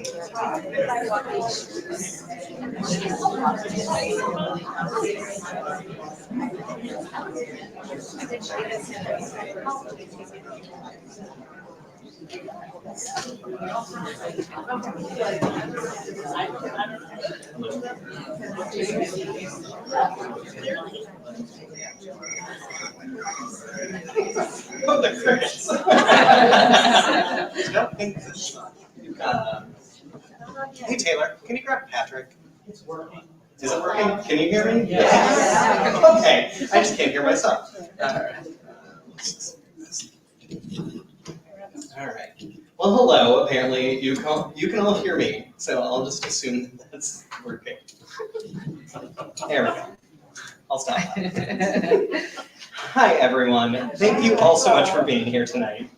Oh, the crickets. Hey Taylor, can you grab Patrick? It's working. Is it working? Can you hear me? Yes. Okay, I just can't hear myself. All right. Well, hello. Apparently, you can all hear me, so I'll just assume that that's working. There we go. I'll stop. Hi, everyone. Thank you all so much for being here tonight.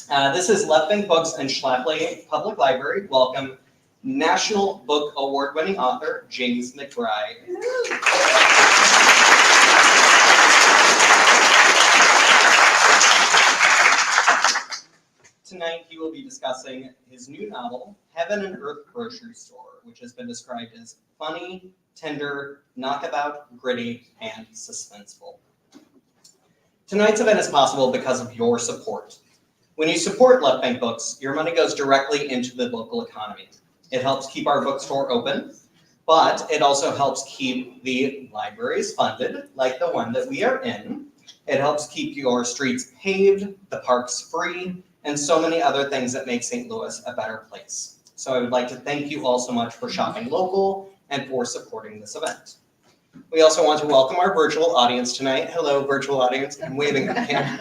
This is Left Bank Books and Schlafly Public Library. Welcome National Book Award-winning author James McBride. Tonight he will be discussing his new novel, Heaven and Earth Grocery Store, which has been described as funny, tender, knockabout, gritty, and suspenseful. Tonight's event is possible because of your support. When you support Left Bank Books, your money goes directly into the local economy. It helps keep our bookstore open, but it also helps keep the libraries funded, like the one that we are in. It helps keep your streets paved, the parks free, and so many other things that make St. Louis a better place. So I would like to thank you all so much for shopping local and for supporting this event. We also want to welcome our virtual audience tonight. Hello, virtual audience. I'm waving at the camera.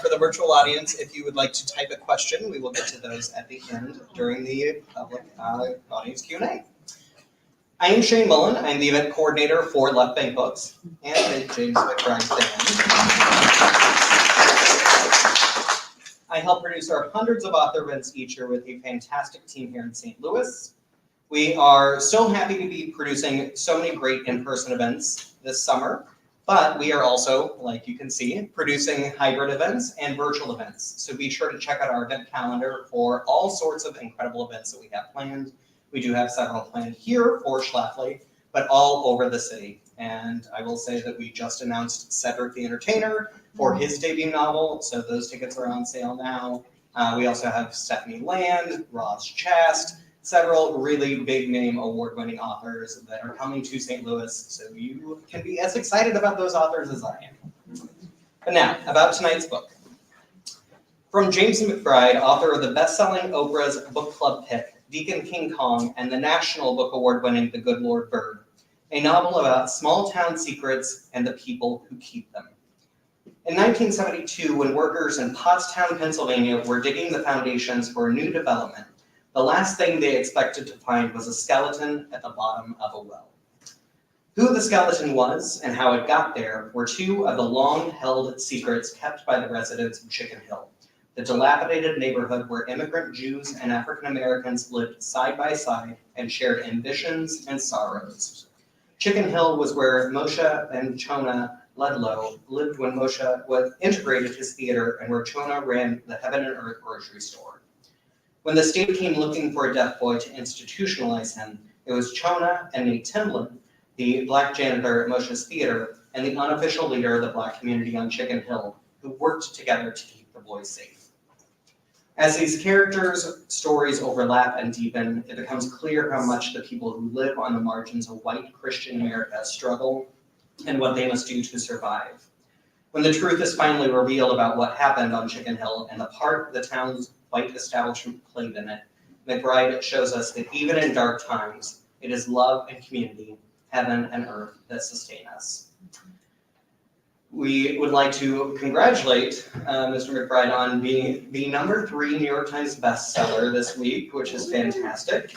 For the virtual audience, if you would like to type a question, we will get to those at the end during the public audience Q&A. I am Shane Mullen. I'm the event coordinator for Left Bank Books and the James McBride fan. I help produce our hundreds of author events each year with a fantastic team here in St. Louis. We are so happy to be producing so many great in-person events this summer, but we are also, like you can see, producing hybrid events and virtual events. So be sure to check out our event calendar for all sorts of incredible events that we have planned. We do have several planned here for Schlafly, but all over the city. And I will say that we just announced Cedric the Entertainer for his debut novel, so those tickets are on sale now. We also have Stephanie Land, Roz Chast, several really big name award-winning authors that are coming to St. Louis, so you can be as excited about those authors as I am. But now, about tonight's book. From James McBride, author of the best-selling Oprah's book club pick, Deacon King Kong, and the National Book Award-winning The Good Lord Bird, a novel about small-town secrets and the people who keep them. In 1972, when workers in Pottstown, Pennsylvania were digging the foundations for a new development, the last thing they expected to find was a skeleton at the bottom of a well. Who the skeleton was and how it got there were two of the long-held secrets kept by the residents of Chicken Hill, the dilapidated neighborhood where immigrant Jews and African Americans lived side by side and shared ambitions and sorrows. Chicken Hill was where Moshe and Chona Ludlow lived when Moshe integrated his theater and where Chona ran the Heaven and Earth Grocery Store. When the state came looking for a deaf boy to institutionalize him, it was Chona and Nate Timlin, the black janitor at Moshe's theater and the unofficial leader of the black community on Chicken Hill, who worked together to keep the boy safe. As these characters' stories overlap and deepen, it becomes clear how much the people who live on the margins of white Christian America struggle and what they must do to survive. When the truth is finally revealed about what happened on Chicken Hill and the part the town's white establishment played in it, McBride shows us that even in dark times, it is love and community, heaven and earth that sustain us. We would like to congratulate Mr. McBride on being the #3 New York Times bestseller this week, which is fantastic.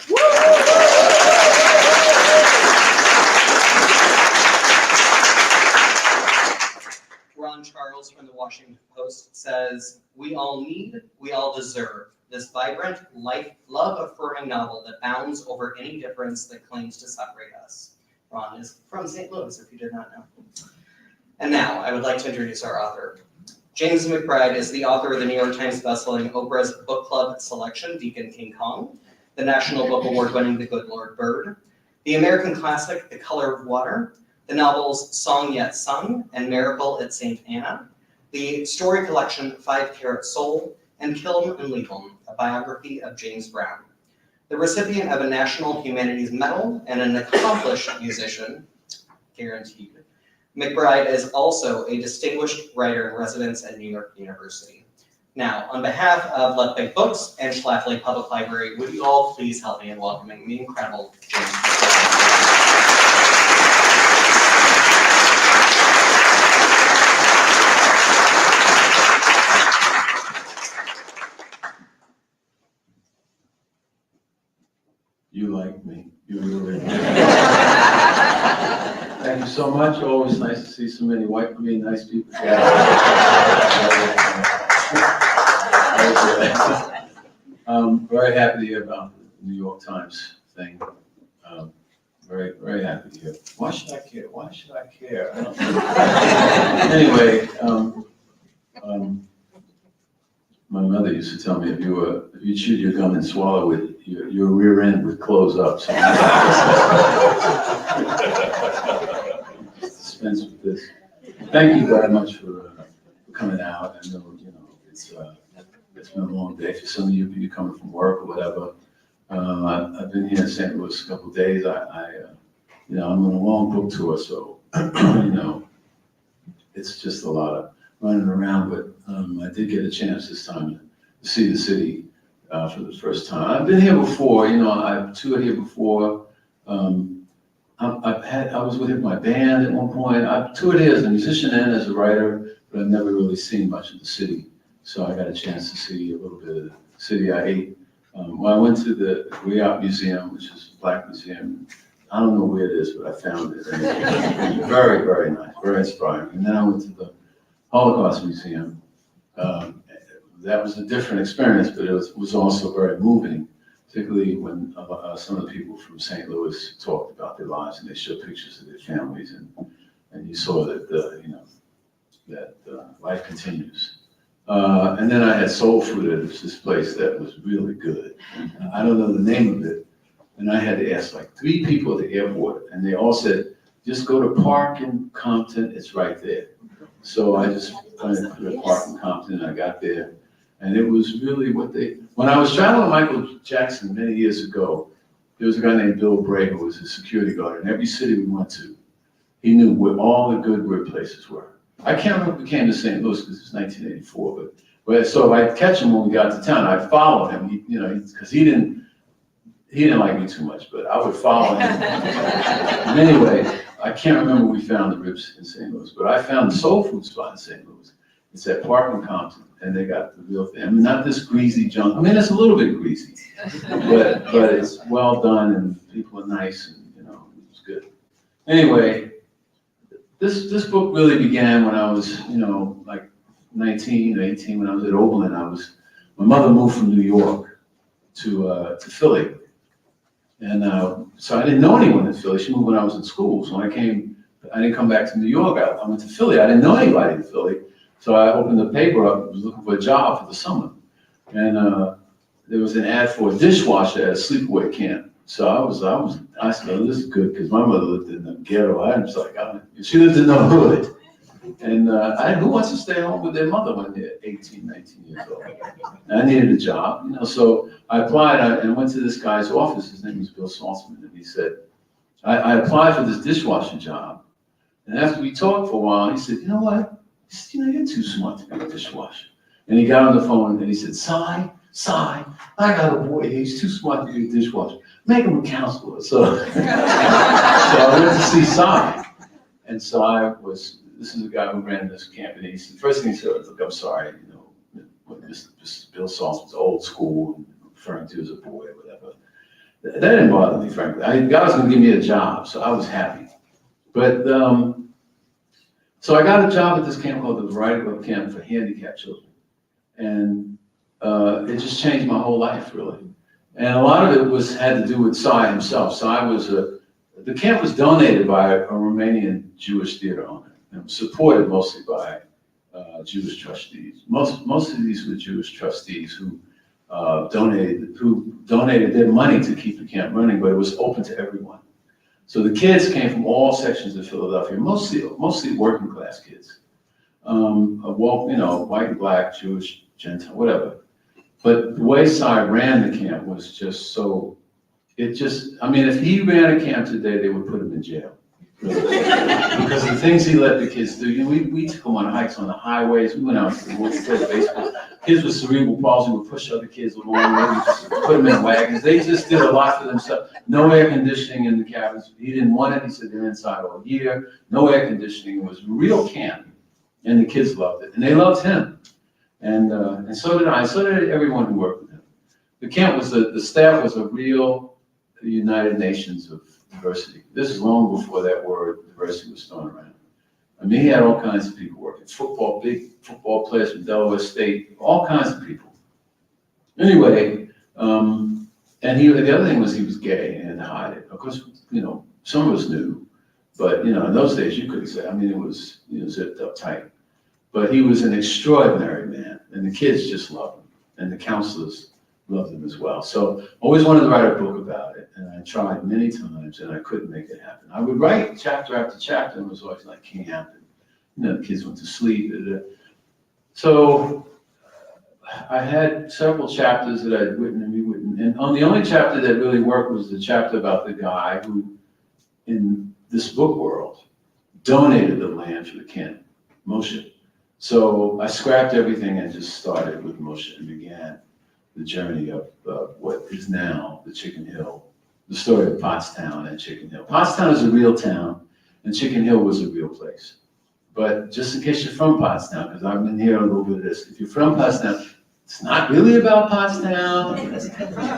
Ron Charles from the Washington Post says, "We all need, we all deserve this vibrant, love-affirming novel that bounds over any difference that claims to separate us." Ron is from St. Louis, if you did not know. And now, I would like to introduce our author. James McBride is the author of the New York Times bestselling Oprah's Book Club selection, Deacon King Kong, the National Book Award-winning The Good Lord Bird, the American classic The Color of Water, the novels Song Yet Sung and Miracle at St. Anna, the story collection Five-Carat Soul, and Kill 'em and Leave 'em, a biography of James Brown. The recipient of a National Humanities Medal and an accomplished musician, guaranteed, McBride is also a distinguished writer in residence at New York University. Now, on behalf of Let Think Books and Schlafly Public Library, would you all please help me in welcoming the incredible James McBride. You like me. You really do. Thank you so much. Always nice to see so many nice people. I'm very happy to hear about the New York Times thing. Very, very happy to hear. Why should I care? Why should I care? Anyway, my mother used to tell me if you chewed your gum and swallow it, your rear end would close up. So dispense with this. Thank you very much for coming out. I know it's been a long day for some of you coming from work or whatever. I've been here in St. Louis a couple of days. I'm on a long book tour, so it's just a lot of running around. But I did get a chance this time to see the city for the first time. I've been here before. I've toured here before. I was with my band at one point. I've toured here as a musician and as a writer, but I've never really seen much of the city. So I got a chance to see a little bit of the city. I went to the Griot Museum, which is a black museum. I don't know where it is, but I found it. And it was very, very nice, very inspiring. And then I went to the Holocaust Museum. That was a different experience, but it was also very moving, particularly when some of the people from St. Louis talked about their lives and they showed pictures of their families, and you saw that life continues. And then I had soul food at this place that was really good. I don't know the name of it, and I had to ask like 3 people at the airport, and they all said, "Just go to Park in Compton, it's right there." So I just went to the Park in Compton, and I got there, and it was really when I was traveling with Michael Jackson many years ago, there was a guy named Bill Bray who was a security guard in every city we went to. He knew where all the good weird places were. I can't remember if we came to St. Louis because it's 1984, but so I'd catch him when we got to town. I'd follow him, because he didn't like me too much, but I would follow him. And anyway, I can't remember we found the ribs in St. Louis, but I found the soul food spot in St. Louis. It's at Park in Compton, and they got the real thing. I mean, not this greasy junk. I mean, it's a little bit greasy, but it's well done, and people are nice, and it was good. Anyway, this book really began when I was, like 19 or 18, when I was at Oberlin. My mother moved from New York to Philly. And so I didn't know anyone in Philly. She moved when I was in school. So when I didn't come back to New York. I went to Philly. I didn't know anybody in Philly. So I opened the paper up, was looking for a job for the summer. And there was an ad for a dishwasher at a sleepaway camp. So I said, oh, this is good, because my mother lived in the ghetto. I was like, she lived in the hood. And who wants to stay home with their mother when they're 18, 19 years old? And I needed a job, so I applied and went to this guy's office. His name was Bill Saltzman, and he said, I applied for this dishwasher job. And after we talked for a while, he said, you know what? He said, you're too smart to be a dishwasher. And he got on the phone and he said, Cy, I got a boy, he's too smart to be a dishwasher. Make him a counselor. So I went to see Cy. And Cy this is a guy who ran this camp, and the first thing he said was, look, I'm sorry, this Bill Saltzman's old school, referring to as a boy or whatever. That didn't bother me, frankly. God was going to give me a job, so I was happy. But, so I got a job at this camp called the Variety Club Camp for Handicapped Children. And it just changed my whole life, really. And a lot of it had to do with Cy himself. Cy the camp was donated by a Romanian Jewish theater owner, and was supported mostly by Jewish trustees. Most of these were Jewish trustees who donated their money to keep the camp running, but it was open to everyone. So the kids came from all sections of Philadelphia, mostly working class kids, white and black, Jewish, Gentile, whatever. But the way Cy ran the camp was just so. If he ran a camp today, they would put him in jail. Because the things he let the kids do, we took them on hikes on the highways, we went out to the woods, played baseball. Kids with cerebral palsy would push other kids along, maybe just put them in wagons. They just did a lot for themselves. No air conditioning in the cabins. He didn't want it. He said they're inside all year. No air conditioning. It was real camp. And the kids loved it. And they loved him. And so did I. So did everyone who worked with him. The camp was, the staff was a real United Nations of diversity. This is long before that word diversity was thrown around. He had all kinds of people working. Big football players from Delaware State, all kinds of people. Anyway, and the other thing was he was gay and had to hide it. Of course, some of us knew, but in those days you couldn't say. It was zipped up tight. But he was an extraordinary man, and the kids just loved him, and the counselors loved him as well. So always wanted to write a book about it, and I tried many times, and I couldn't make it happen. I would write chapter after chapter, and it was always like, can't happen. The kids went to sleep. So I had several chapters that I'd written and rewritten, and the only chapter that really worked was the chapter about the guy who, in this book world, donated the land for the camp, Moshe. So I scrapped everything and just started with Moshe and began the journey of what is now the Chicken Hill, the story of Pottstown and Chicken Hill. Pottstown is a real town, and Chicken Hill was a real place. But just in case you're from Pottstown, because I've been here a little bit of this, if you're from Pottstown, it's not really about Pottstown.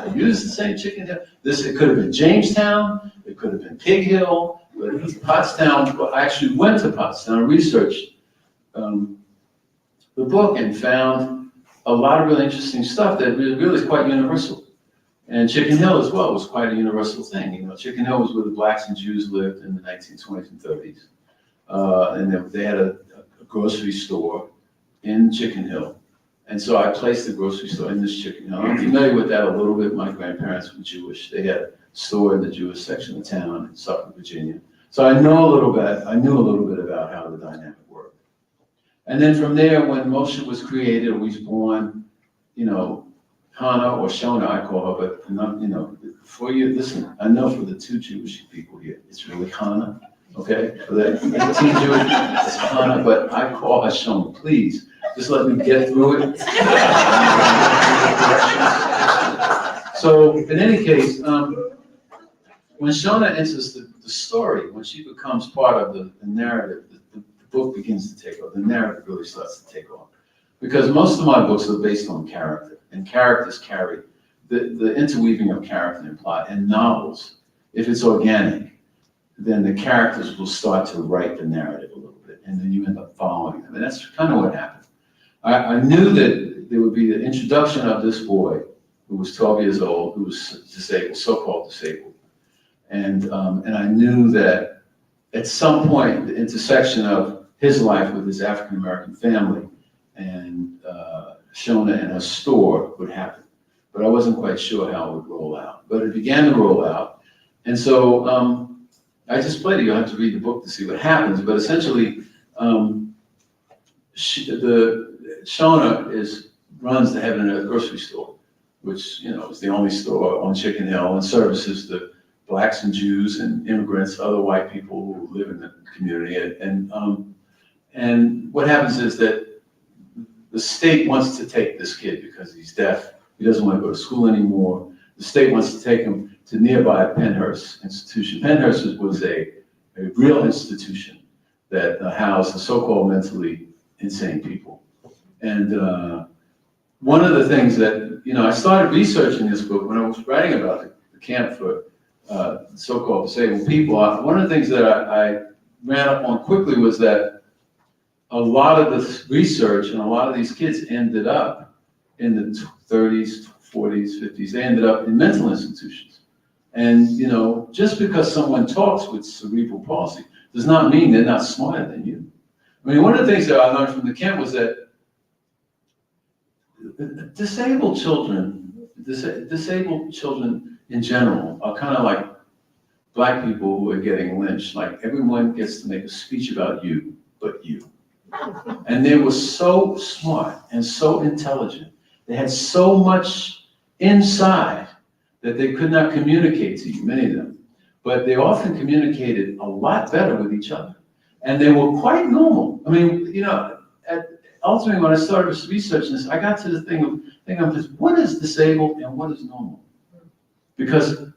It used to say Chicken Hill. It could have been Jamestown, it could have been Pig Hill, but Pottstown, I actually went to Pottstown and researched the book and found a lot of really interesting stuff that really is quite universal. And Chicken Hill as well was quite a universal thing. Chicken Hill was where the blacks and Jews lived in the 1920s and 30s. And they had a grocery store in Chicken Hill. And so I placed the grocery store in this Chicken Hill. I'm familiar with that a little bit. My grandparents were Jewish. They had a store in the Jewish section of town in Suffolk, Virginia. So I knew a little bit about how the dynamic worked. And then from there, when Moshe was created, or was born, Hannah or Shona, I call her, but not, for you, listen, I know for the two Jewish people here, it's really Hannah, okay? For the 18 Jewish, it's Hannah, but I call her Shona. Please, just let me get through it. So, in any case, when Shona enters the story, when she becomes part of the narrative, the book begins to take off. The narrative really starts to take off. Because most of my books are based on character, and characters carry the interweaving of character and plot. And novels, if it's organic, then the characters will start to write the narrative a little bit, and then you end up following them. And that's kind of what happened. I knew that there would be the introduction of this boy who was 12 years old, who was disabled, so-called disabled. And I knew that at some point, the intersection of his life with his African-American family and Shona and her store would happen. But I wasn't quite sure how it would roll out. But it began to roll out. And so I just played it. You'll have to read the book to see what happens. But essentially, Shona runs the Heaven and Earth grocery store, which is the only store on Chicken Hill and services the blacks and Jews and immigrants, other white people who live in the community. And what happens is that the state wants to take this kid because he's deaf. He doesn't want to go to school anymore. The state wants to take him to nearby Penhurst Institution. Penhurst was a real institution that housed the so-called mentally insane people. And one of the things that, I started researching this book when I was writing about the camp for so-called disabled people. One of the things that I ran up on quickly was that a lot of the research and a lot of these kids ended up in the 30s, 40s, 50s, they ended up in mental institutions. And, just because someone talks with cerebral palsy does not mean they're not smarter than you. I mean, one of the things that I learned from the camp was that disabled children in general are kind of like Black people who are getting lynched. Like, everyone gets to make a speech about you, but you. And they were so smart and so intelligent. They had so much inside that they could not communicate to you, many of them. But they often communicated a lot better with each other. And they were quite normal. I mean, you know, ultimately when I started researching this, I got to the thing of this, what is disabled and what is normal? Because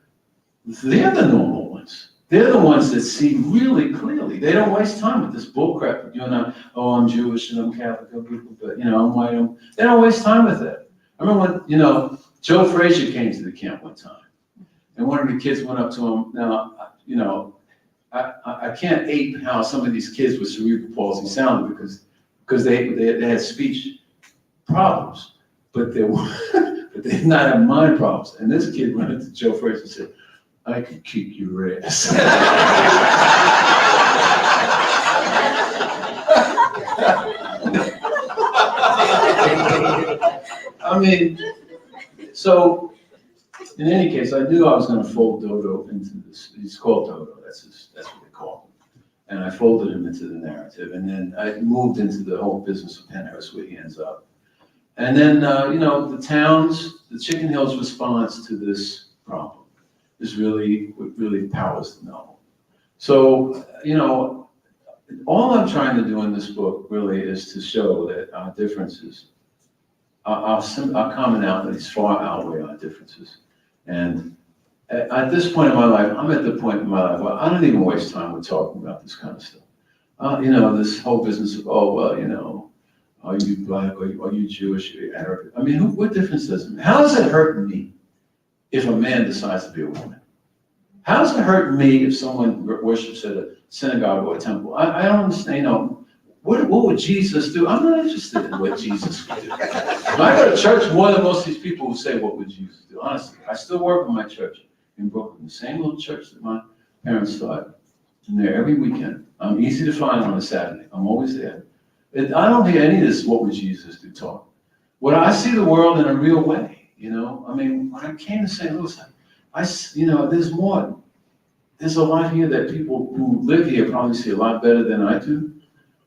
they're the normal ones. They're the ones that see really clearly. They don't waste time with this bullcrap. You know, oh, I'm Jewish and I'm Catholic, but you know, I'm white. They don't waste time with that. I remember when, you know, Joe Frazier came to the camp one time, and one of the kids went up to him. Now, you know, I can't ape how some of these kids with cerebral palsy sounded because they had speech problems, but they did not have mind problems. And this kid went up to Joe Frazier and said, "I could kick your ass." I mean, so in any case, I knew I was going to fold Dodo into this. He's called Dodo. That's what they call him. And I folded him into the narrative. And then I moved into the whole business of Penhurst, where he ends up. And then, you know, the Chicken Hills response to this problem is really what really powers the novel. So, you know, all I'm trying to do in this book really is to show that our differences, our commonalities far outweigh our differences. And at this point in my life, I'm at the point in my life where I don't even waste time with talking about this kind of stuff. You know, this whole business of, oh, well, you know, are you Black, are you Jewish, are you Arab? I mean, what difference does it make? How does it hurt me if a man decides to be a woman? How does it hurt me if someone worships at a synagogue or a temple? I don't understand, you know, what would Jesus do? I'm not interested in what Jesus would do. When I go to church more than most of these people who say, what would Jesus do? Honestly, I still work in my church in Brooklyn, the same little church that my parents started. I'm there every weekend. I'm easy to find on a Saturday. I'm always there. I don't hear any of this, what would Jesus do talk. When I see the world in a real way, you know, I mean, when I came to St. Louis, you know, there's more. There's a lot here that people who live here probably see a lot better than I do.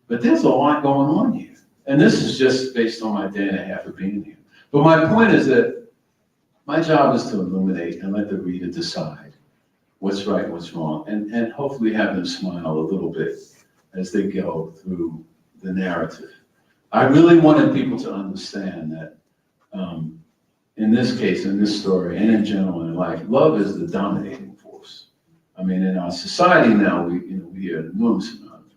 But there's a lot going on here. And this is just based on my day and a half of being here. But my point is that my job is to illuminate and let the reader decide what's right and what's wrong, and hopefully have them smile a little bit as they go through the narrative. I really wanted people to understand that in this case, in this story, and in general in life, love is the dominating force. I mean, in our society now, we hear an enormous amount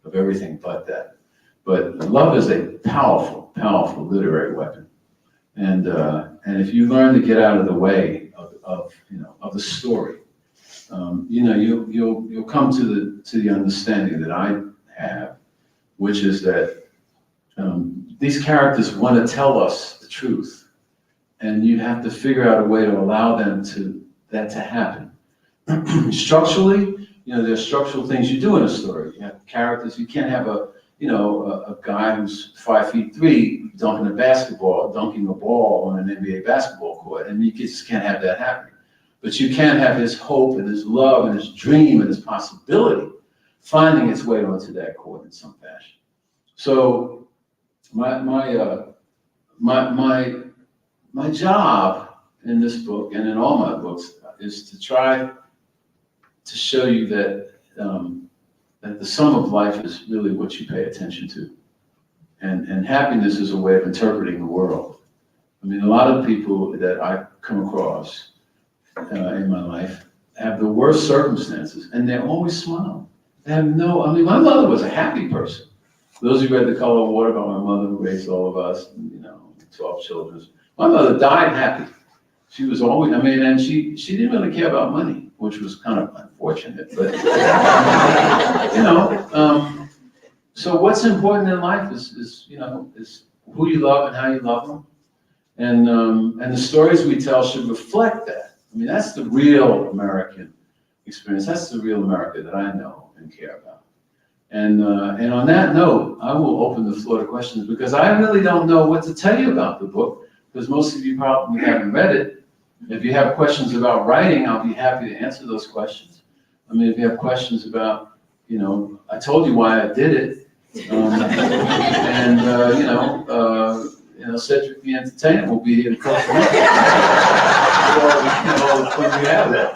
of everything but that. But love is a powerful, powerful literary weapon. And if you learn to get out of the way of the story, you know, you'll come to the understanding that I have, which is that these characters want to tell us the truth, and you have to figure out a way to allow that to happen. Structurally, you know, there's structural things you do in a story. You have characters. You can't have a guy who's 5'3" dunking a ball on an NBA basketball court, and you just can't have that happening. But you can have his hope and his love and his dream and his possibility finding its way onto that court in some fashion. So my job in this book and in all my books is to try to show you that that the sum of life is really what you pay attention to. And happiness is a way of interpreting the world. I mean, a lot of people that I come across in my life have the worst circumstances, and they're always smiling. They have I mean, my mother was a happy person. Those who read The Color of Water about my mother who raised all of us, 12 children. My mother died happy. She was always, and she didn't really care about money, which was kind of unfortunate, but, so what's important in life is who you love and how you love them. And the stories we tell should reflect that. I mean, that's the real American experience. That's the real America that I know and care about. And on that note, I will open the floor to questions because I really don't know what to tell you about the book because most of you probably haven't read it. If you have questions about writing, I'll be happy to answer those questions. I mean, if you have questions about, I told you why I did it. Cedric the Entertainer will be here to cover it. When we have that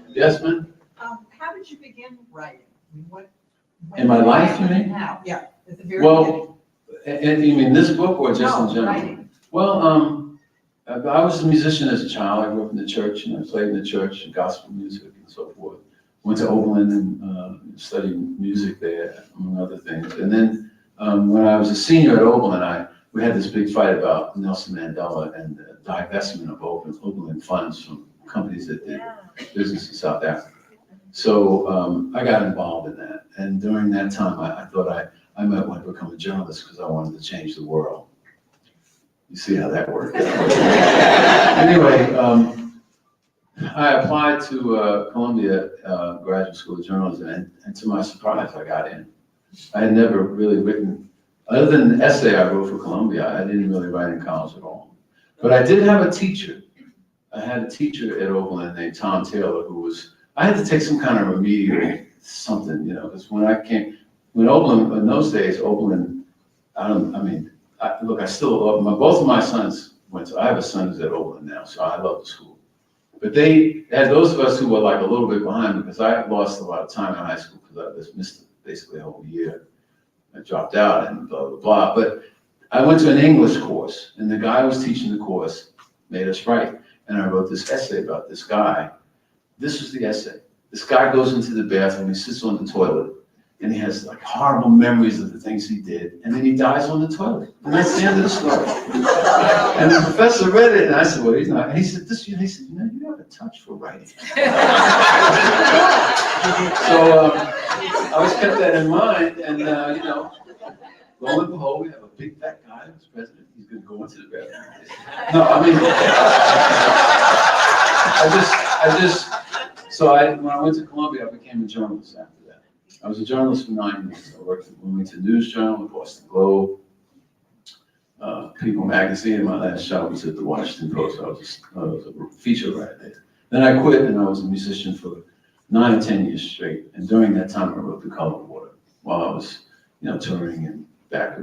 Yes, ma'am? How did you begin writing? When In my life, you mean? Now, yeah, at the very beginning. Well, and you mean this book or just in No, general? writing. Well, I was a musician as a child. I grew up in the church, and I played in the church and gospel music and so forth. Went to Oberlin and studied music there, among other things. And then when I was a senior at Oberlin, we had this big fight about Nelson Mandela and the divestment of Oberlin funds from companies that did business in South Africa. So I got involved in that. And during that time, I thought I might want to become a journalist because I wanted to change the world. You see how that worked out. Anyway, I applied to Columbia Graduate School of Journalism, and to my surprise, I got in. I had never really written, other than the essay I wrote for Columbia, I didn't really write in college at all. But I did have a teacher. I had a teacher at Oberlin named Tom Taylor I had to take some kind of remedial something, because when Oberlin, in those days, Oberlin, look, I still love both of my sons I have a son who's at Oberlin now, so I love the school. But they had those of us who were like a little bit behind because I lost a lot of time in high school because I just missed basically a whole year. I dropped out and blah, blah, blah. But I went to an English course, and the guy who was teaching the course made us write. And I wrote this essay about this guy. This was the essay. This guy goes into the bathroom, he sits on the toilet, and he has like horrible memories of the things he did, and then he dies on the toilet. And that's the end of the story. And the professor read it, and I said, well, he's not. And he said, you have a touch for writing. So I always kept that in mind, and lo and behold, we have a big fat guy who's president. He's going to go into the bathroom. No, I mean, when I went to Columbia, I became a journalist after that. I was a journalist for 9 years. I went to News Journal, the Boston Globe, People Magazine, and my last job was at the Washington Post. I was a feature writer there. Then I quit, and I was a musician for 9 or 10 years straight. And during that time, I wrote The Color of Water while I was, touring and back,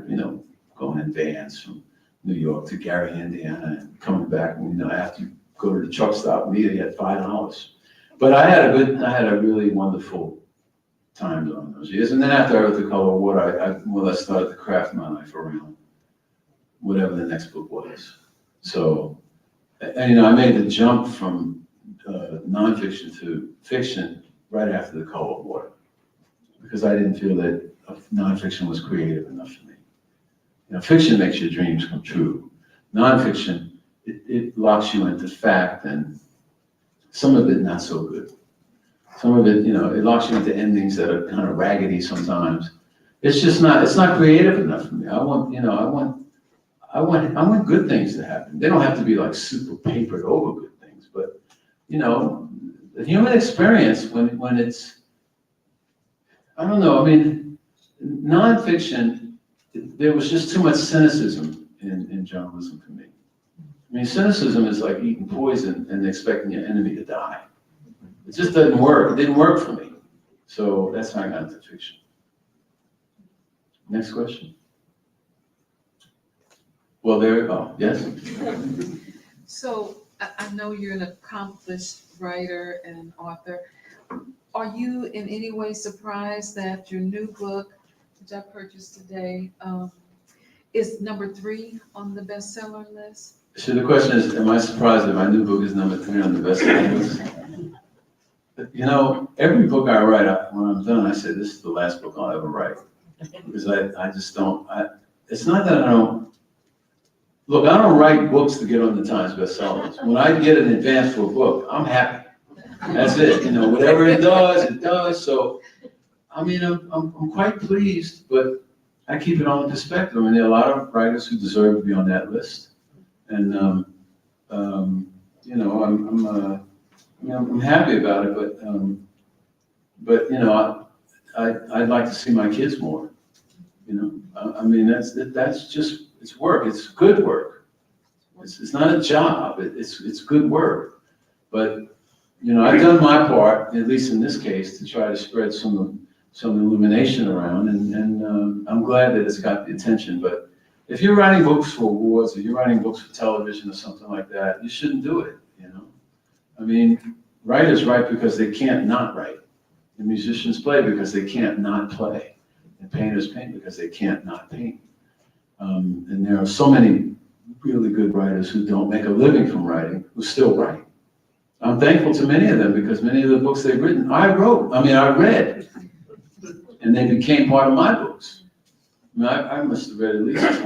going in vans from New York to Gary, Indiana, and coming back. And, after you go to the truck stop, immediately at $5. But I had a really wonderful time during those years. And then after I wrote The Color of Water, I more or less started to craft my life around whatever the next book was. So, and I made the jump from nonfiction to fiction right after The Color of Water because I didn't feel that nonfiction was creative enough for me. Fiction makes your dreams come true. Nonfiction, it locks you into fact, and some of it not so good. Some of it, it locks you into endings that are kind of raggedy sometimes. It's not creative enough for me. I want good things to happen. They don't have to be like super papered over good things, but the human experience when it's, I don't know, nonfiction, there was just too much cynicism in journalism for me. Cynicism is like eating poison and expecting your enemy to die. It just doesn't work. It didn't work for me. So that's how I got into fiction. Next question. Well, yes? So I know you're an accomplished writer and an author. Are you in any way surprised that your new book, which I purchased today, is number 3 on the bestseller list? So the question is, am I surprised that my new book is number 3 on the bestseller list? Every book I write, when I'm done, I say, this is the last book I'll ever write. Because I just don't, it's not that I don't, look, I don't write books to get on the Times bestsellers. When I get an advance for a book, I'm happy. That's it, whatever it does, it does. So, I'm quite pleased, but I keep it on perspective. There are a lot of writers who deserve to be on that list. And, I'm happy about it, but but, you know, I'd like to see my kids more, you know? I mean, that's just, it's work, it's good work. It's not a job, it's good work. But, you know, I've done my part, at least in this case, to try to spread some illumination around, and I'm glad that it's got the attention. But if you're writing books for awards, or you're writing books for television or something like that, you shouldn't do it, you know? I mean, writers write because they can't not write. And musicians play because they can't not play. And painters paint because they can't not paint. And there are so many really good writers who don't make a living from writing, who still write. I'm thankful to many of them because many of the books they've written, I read. And they became part of my books. I mean, I must have read at least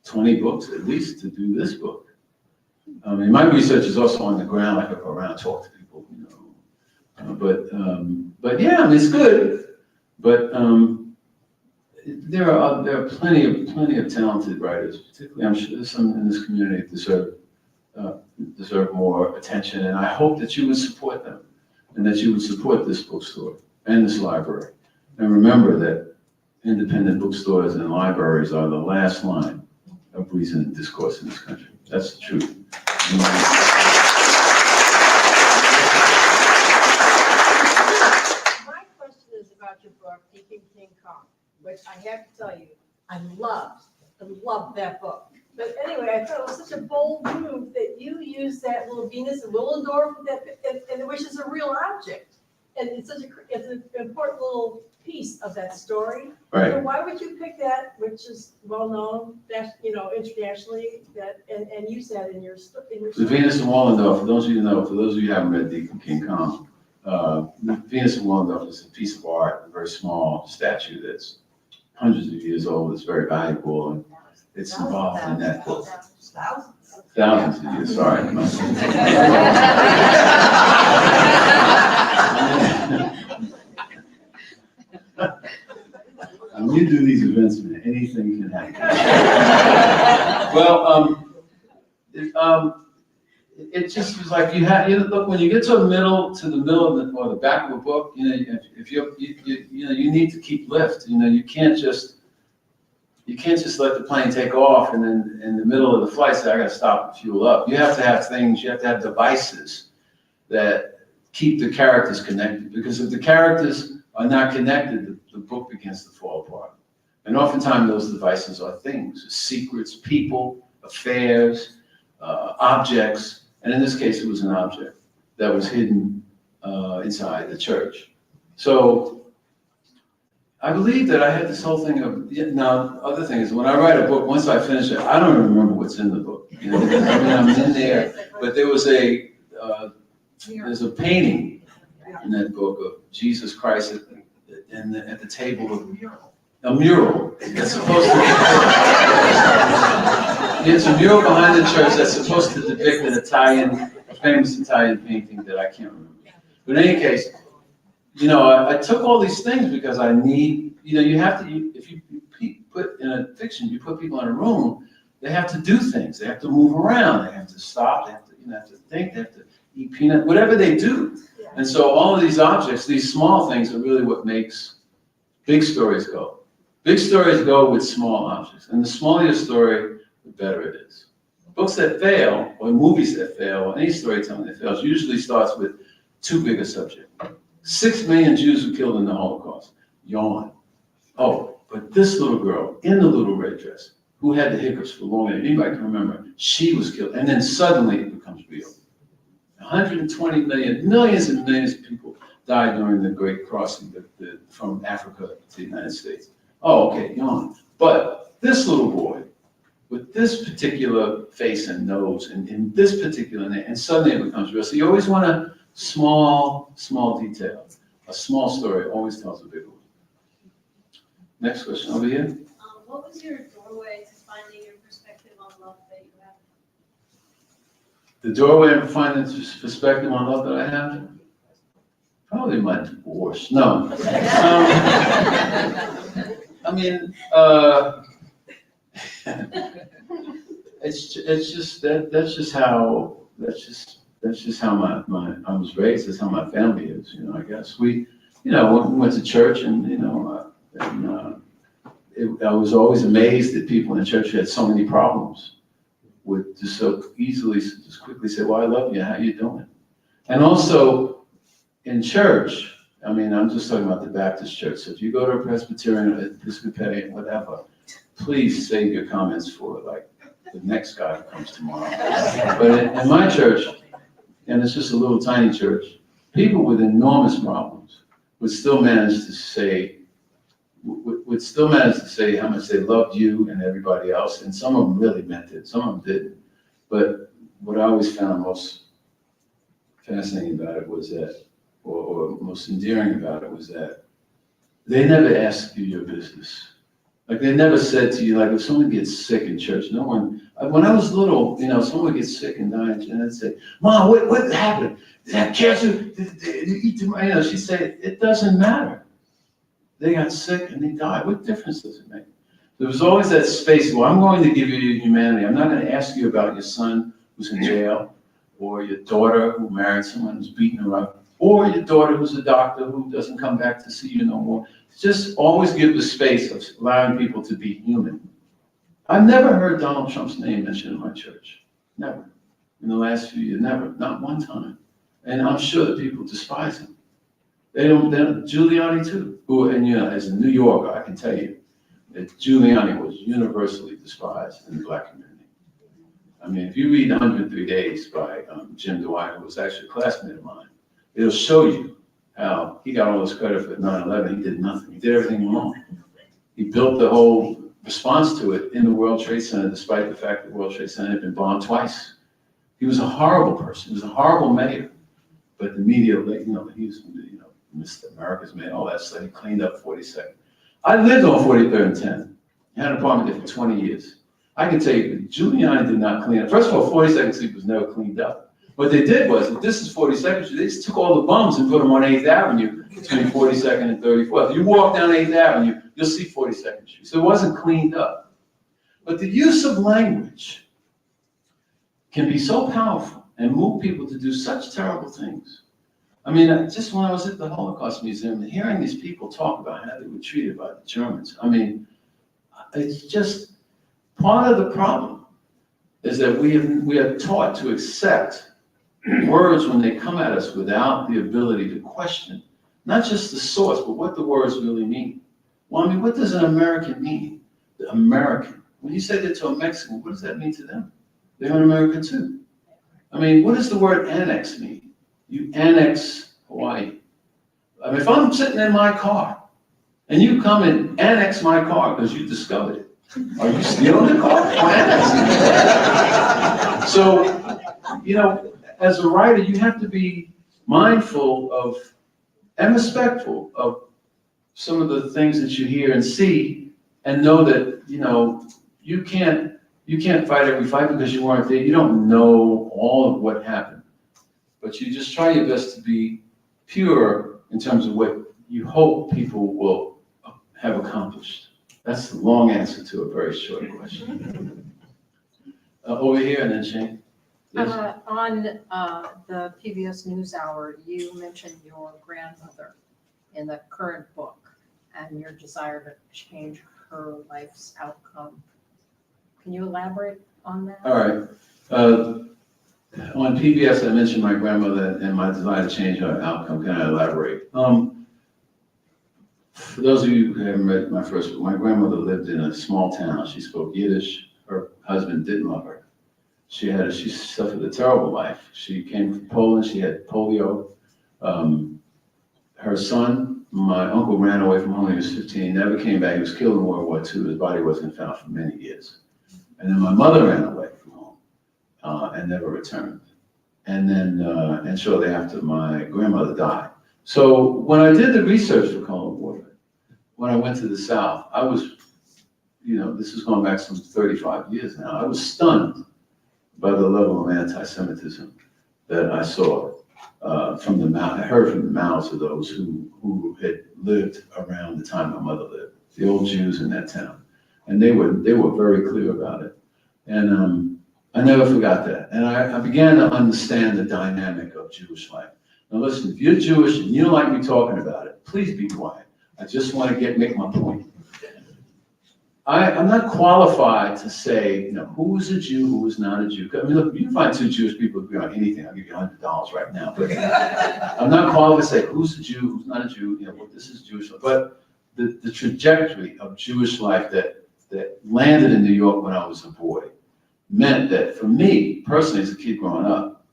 20 books at least to do this book. I mean, my research is also on the ground. I could go around and talk to people, you know. But yeah, I mean, it's good. But there are plenty of talented writers, particularly I'm sure some in this community deserve more attention. And I hope that you would support them, and that you would support this bookstore and this library. And remember that independent bookstores and libraries are the last line of reason and discourse in this country. That's the truth. My question is about your book, Deacon King Kong, which I have to tell you, I loved that book. But anyway, I thought it was such a bold move that you used that little Venus and Willendorf, which is a real object. And it's an important little piece of that story. Right. So why would you pick that, which is well known, internationally, and use that in your story? The Venus and Willendorf, for those of you who haven't read Deacon King Kong, the Venus and Willendorf is a piece of art, a very small statue that's hundreds of years old. It's very valuable, and it's involved in that book. Thousands of years, sorry. When you do these events, man, anything can happen. Well, it just was like look, when you get to the middle or the back of a book, you know, if you need to keep lift. You know, you can't just let the plane take off and then in the middle of the flight say, I gotta stop and fuel up. You have to have things, you have to have devices that keep the characters connected, because if the characters are not connected, the book begins to fall apart. And oftentimes those devices are things, secrets, people, affairs, objects. And in this case, it was an object that was hidden inside the church. So I believe that I had this whole thing of, now, other thing is, when I write a book, once I finish it, I don't even remember what's in the book. You know, I mean, I'm in there, but there's a painting in that book of Jesus Christ at the table of a mural that's supposed to it's a mural behind the church that's supposed to depict a famous Italian painting that I can't remember. But in any case, you know, I took all these things because I need, you know, if you put in a fiction, you put people in a room, they have to do things. They have to move around. They have to stop. They have to, have to think. They have to eat peanut, whatever they do. And so all of these objects, these small things, are really what makes big stories go. Big stories go with small objects. And the smaller your story, the better it is. Books that fail, or movies that fail, or any storytelling that fails, usually starts with too big a subject. 6 million Jews were killed in the Holocaust. Yawn. Oh, but this little girl in the little red dress, who had the hiccups for longer than anybody can remember, she was killed. And then suddenly it becomes real. 120 million, millions and millions of people died during the Great Crossing from Africa to the United States. Oh, okay, yawn. But this little boy, with this particular face and nose, and in this particular name, and suddenly it becomes real. So you always want a small detail. A small story always tells a big one. Next question, over here. What was your doorway to finding your perspective on love that you have? The doorway to finding perspective on love that I have? Probably my divorce. No. I mean, it's just that's just how I was raised. That's how my family is. You know, I guess we we went to church and, I was always amazed that people in the church had so many problems would just so easily, just quickly say, well, I love you, how you doing? And also in church, I mean, I'm just talking about the Baptist church. So if you go to a Presbyterian, Episcopalian, whatever, please save your comments for like the next guy who comes tomorrow. But in my church, and it's just a little tiny church, people with enormous problems would still manage to say how much they loved you and everybody else, and some of them really meant it, some of them didn't. But what I always found most fascinating about it was that, or most endearing about it was that they never asked you your business. Like they never said to you, like if someone gets sick in church, no one, when I was little, someone gets sick and died, and I'd say, Mom, what happened? Did that cancer? Did you eat too? She'd say, it doesn't matter. They got sick and they died. What difference does it make? There was always that space, well, I'm going to give you your humanity. I'm not going to ask you about your son who's in jail, or your daughter who married someone who's beating her up, or your daughter who's a doctor who doesn't come back to see you no more. Just always give the space of allowing people to be human. I've never heard Donald Trump's name mentioned in my church. Never. In the last few years, never. Not one time. And I'm sure that people despise him. They don't, Giuliani too, as a New Yorker, I can tell you that Giuliani was universally despised in the Black community. I mean, if you read 103 Days by Jim Dwight, who was actually a classmate of mine, it'll show you how he got all this credit for 9/11. He did nothing. He did everything wrong. He built the whole response to it in the World Trade Center, despite the fact that the World Trade Center had been bombed twice. He was a horrible person. He was a horrible mayor. But the media, he was, Mr. America's man, all that stuff. He cleaned up 42nd. I lived on 43rd and 10th. I had an apartment there for 20 years. I can tell you, Giuliani did not clean up. First of all, 42nd Street was never cleaned up. What they did was, if this is 42nd Street, they just took all the bums and put them on 8th Avenue between 42nd and 34th. If you walk down 8th Avenue, you'll see 42nd Street. So it wasn't cleaned up. But the use of language can be so powerful and move people to do such terrible things. I mean, just when I was at the Holocaust Museum, hearing these people talk about how they were treated by the Germans, I mean, it's just part of the problem is that we are taught to accept words when they come at us without the ability to question, not just the source, but what the words really mean. Well, I mean, what does an American mean? The American. When you say that to a Mexican, what does that mean to them? They're an American too. I mean, what does the word annex mean? You annex Hawaii. I mean, if I'm sitting in my car and you come and annex my car because you discovered it, are you stealing the car or annexing it? So, as a writer, you have to be mindful of and respectful of some of the things that you hear and see, and know that, you can't fight every fight because you weren't there. You don't know all of what happened. But you just try your best to be pure in terms of what you hope people will have accomplished. That's the long answer to a very short question. Over here and then Shane. Yes. On the PBS NewsHour, you mentioned your grandmother in the current book and your desire to change her life's outcome. Can you elaborate on that? All right. On PBS, I mentioned my grandmother and my desire to change her outcome. Can I elaborate? For those of you who haven't read my first book, my grandmother lived in a small town. She spoke Yiddish. Her husband didn't love her. She suffered a terrible life. She came from Poland. She had polio. Her son, my uncle, ran away from home when he was 15, never came back. He was killed in World War II. His body wasn't found for many years. And then my mother ran away from home and never returned. And then, and shortly after, my grandmother died. So when I did the research for Cold War, when I went to the South, I was, this is going back some 35 years now. I was stunned by the level of anti-Semitism that I saw I heard from the mouths of those who had lived around the time my mother lived, the old Jews in that town. And they were very clear about it. And I never forgot that. And I began to understand the dynamic of Jewish life. Now listen, if you're Jewish and you don't like me talking about it, please be quiet. I just want to make my point. I'm not qualified to say, who is a Jew, who is not a Jew. I mean, look, you can find two Jewish people who agree on anything. I'll give you $100 right now. But I'm not qualified to say who's a Jew, who's not a Jew, what this is Jewish. But the trajectory of Jewish life that landed in New York when I was a boy meant that for me, personally, as a kid growing up,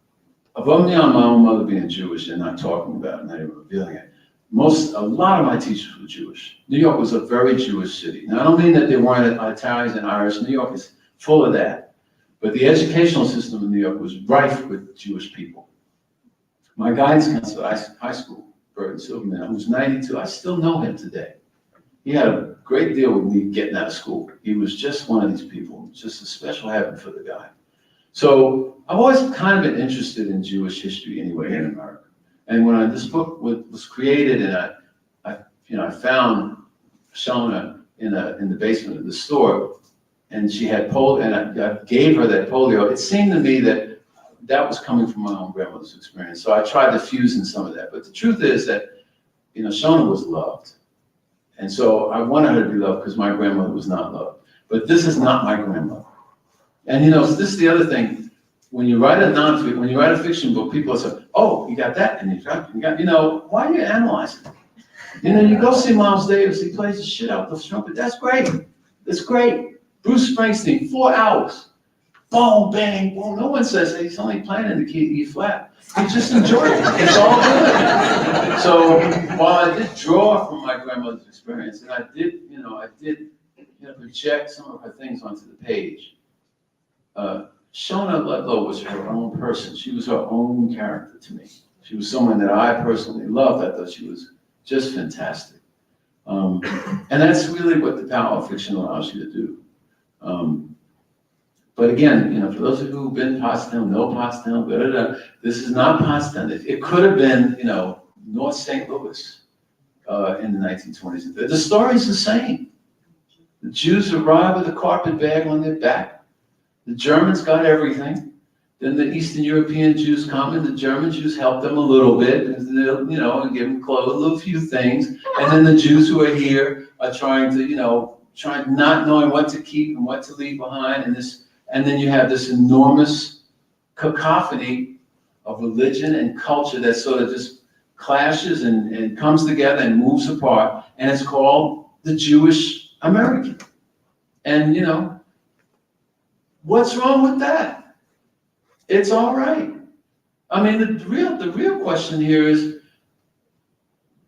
above and beyond my own mother being Jewish and not talking about it, not even revealing it, a lot of my teachers were Jewish. New York was a very Jewish city. Now, I don't mean that there weren't Italians and Irish. New York is full of that. But the educational system in New York was rife with Jewish people. My guidance counselor at high school, Burton Silverman, who's 92, I still know him today. He had a great deal with me getting out of school. He was just one of these people, just a special heaven for the guy. So I've always kind of been interested in Jewish history anyway in America. And when this book was created, and I found Shona in the basement of the store, and she had polio, and I gave her that polio. It seemed to me that was coming from my own grandmother's experience. So I tried to fuse in some of that. But the truth is that Shona was loved, and so I wanted her to be loved because my grandmother was not loved. But this is not my grandmother. And this is the other thing. When you write a fiction book, people say, "Oh, you got that, and you got, why are you analyzing it? You go see Miles Davis, he plays the shit out the trumpet. That's great. It's great. Bruce Springsteen, 4 hours, boom, bang, boom. No one says he's only playing in the key E flat. He just enjoyed it. It's all good. So while I did draw from my grandmother's experience, and I did project some of her things onto the page. Shona Ludlow was her own person. She was her own character to me. She was someone that I personally loved. I thought she was just fantastic. And that's really what the power of fiction allows you to do. But again, for those of you who've been Pottstown, know Pottstown, this is not Pottstown. It could have been, North St. Louis in the 1920s. The story's the same. The Jews arrive with a carpet bag on their back. The Germans got everything. Then the Eastern European Jews come, and the German Jews help them a little bit, and they'll, give them clothes, a little few things. And then the Jews who are here are trying not knowing what to keep and what to leave behind. And then you have this enormous cacophony of religion and culture that sort of just clashes and comes together and moves apart. And it's called the Jewish American. And, what's wrong with that? It's all right. I mean, the real question here is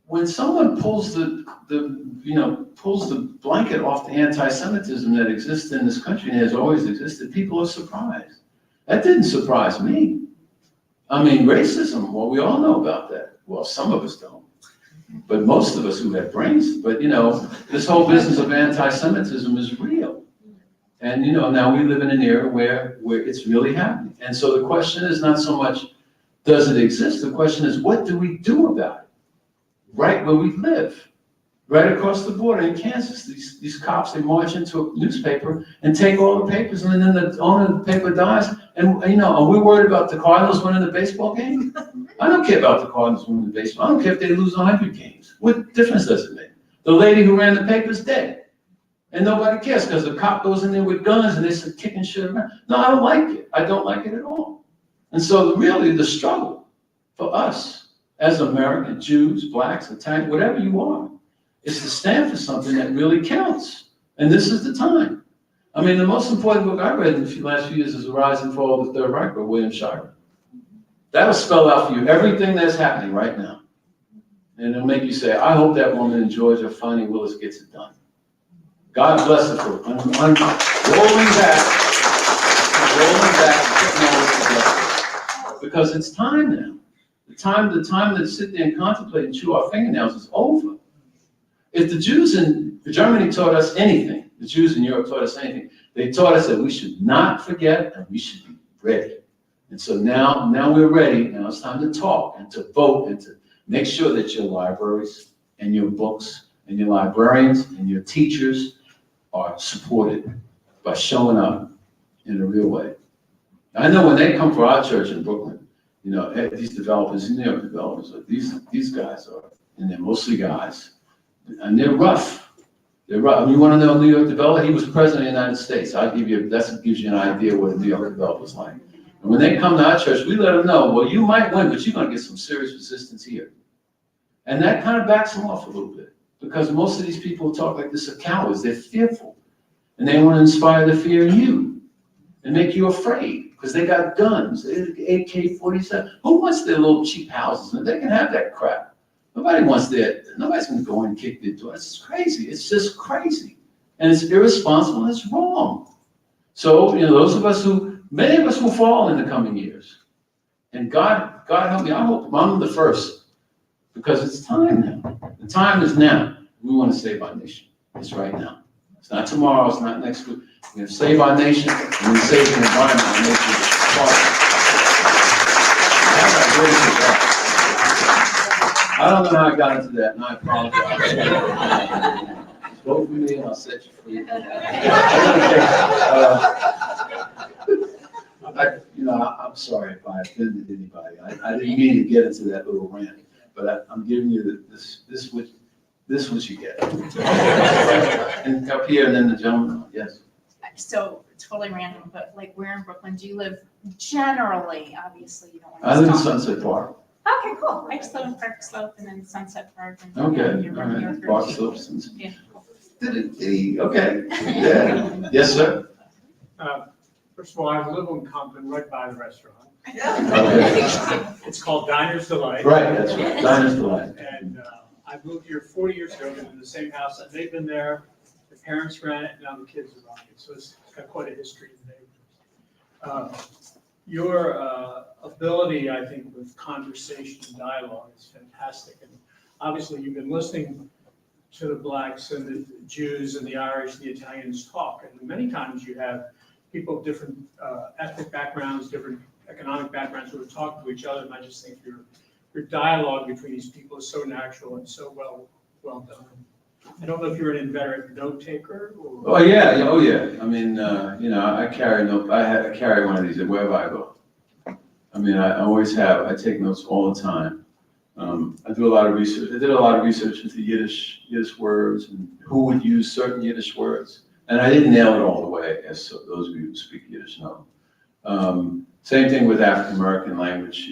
when someone pulls the blanket off the anti-Semitism that exists in this country and has always existed, people are surprised. That didn't surprise me. I mean, racism, well, we all know about that. Well, some of us don't, but most of us who have brains, but this whole business of anti-Semitism is real. And now we live in an era where it's really happening. And so the question is not so much, does it exist? The question is, what do we do about it? Right where we live, right across the border in Kansas, these cops, they march into a newspaper and take all the papers, and then the owner of the paper dies. And are we worried about the Cardinals winning the baseball game? I don't care about the Cardinals winning the baseball. I don't care if they lose 100 games. What difference does it make? The lady who ran the paper's dead. And nobody cares because the cop goes in there with guns and they start kicking shit around. No, I don't like it. I don't like it at all. And so really the struggle for us as American Jews, blacks, Italians, whatever you are, is to stand for something that really counts. And this is the time. I mean, the most important book I read in the last few years is The Rise and Fall of the Third Reich by William Shirer. That'll spell out for you everything that's happening right now. And it'll make you say, I hope that woman in Georgia, Fannie Willis, gets it done. God bless her for rolling back, putting all this together. Because it's time now. The time to sit there and contemplate and chew our fingernails is over. If the Jews in Germany taught us anything, the Jews in Europe taught us anything, they taught us that we should not forget and we should be ready. And so now we're ready. Now it's time to talk and to vote and to make sure that your libraries and your books and your librarians and your teachers are supported by showing up in a real way. I know when they come for our church in Brooklyn, You know, these developers, New York developers, these guys are, and they're mostly guys, and they're rough. They're rough. I mean, you want to know a New York developer? He was president of the United States. That gives you an idea what a New York developer's like. And when they come to our church, we let them know, well, you might win, but you're going to get some serious resistance here. And that kind of backs them off a little bit, because most of these people who talk like this are cowards. They're fearful. And they want to inspire the fear in you and make you afraid, because they got guns, AK-47. Who wants their little cheap houses? They can have that crap. Nobody's going to go in and kick their door. It's crazy. It's just crazy. And it's irresponsible and it's wrong. So, you know, many of us will fall in the coming years. And God help me. I hope I'm the first, because it's time now. The time is now. We want to save our nation. It's right now. It's not tomorrow. It's not next week. We're going to save our nation. We're going to save the environment. Our nation is I don't know how I got into that, and I apologize. Vote for me and I'll set you free. I'm sorry if I offended anybody. I didn't mean to get into that little rant, but I'm giving you this what you get. And up here, and then the gentleman, yes. So totally random, but like where in Brooklyn do you live generally? Obviously, you don't want to. I live in Sunset Park. Okay, cool. I just live in Park Slope and then Sunset Park. And Okay, you're all New right. Yorker. Park Slope, Sunset. Yeah, cool. Okay. Yeah. Yes, sir. First of all, I live on Compton, right by the restaurant. Okay. It's called Diner's Delight. Right, that's right. Diner's Delight. And I moved here 40 years ago, lived in the same house, and they've been there. The parents ran it, and now the kids are on it. So it's got quite a history in the neighborhood. Your ability, I think, with conversation and dialogue is fantastic. And obviously, you've been listening to the Blacks and the Jews and the Irish and the Italians talk. And many times you have people of different ethnic backgrounds, different economic backgrounds who are talking to each other. And I just think your dialogue between these people is so natural and so well done. I don't know if you're an inveterate note taker or. Oh yeah. I mean, I carry one of these wherever I go. I mean, I always have. I take notes all the time. I do a lot of research. I did a lot of research into Yiddish words and who would use certain Yiddish words, and I didn't nail it all the way, as those of you who speak Yiddish know. Same thing with African American language.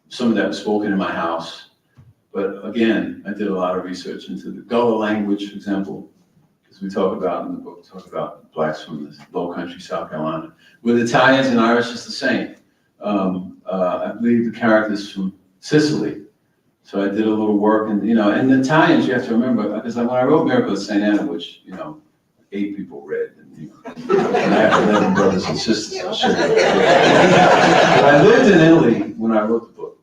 Some of that was spoken in my house. But again, I did a lot of research into the Gullah language, for example, because we talk about in the book, Blacks from the low country, South Carolina. With Italians and Irish, it's the same. I believe the character's from Sicily. So I did a little work, and and the Italians, you have to remember, because when I wrote Miracle at St. Anna, which, 8 people read, and I have 11 brothers and sisters, so but I lived in Italy when I wrote the book.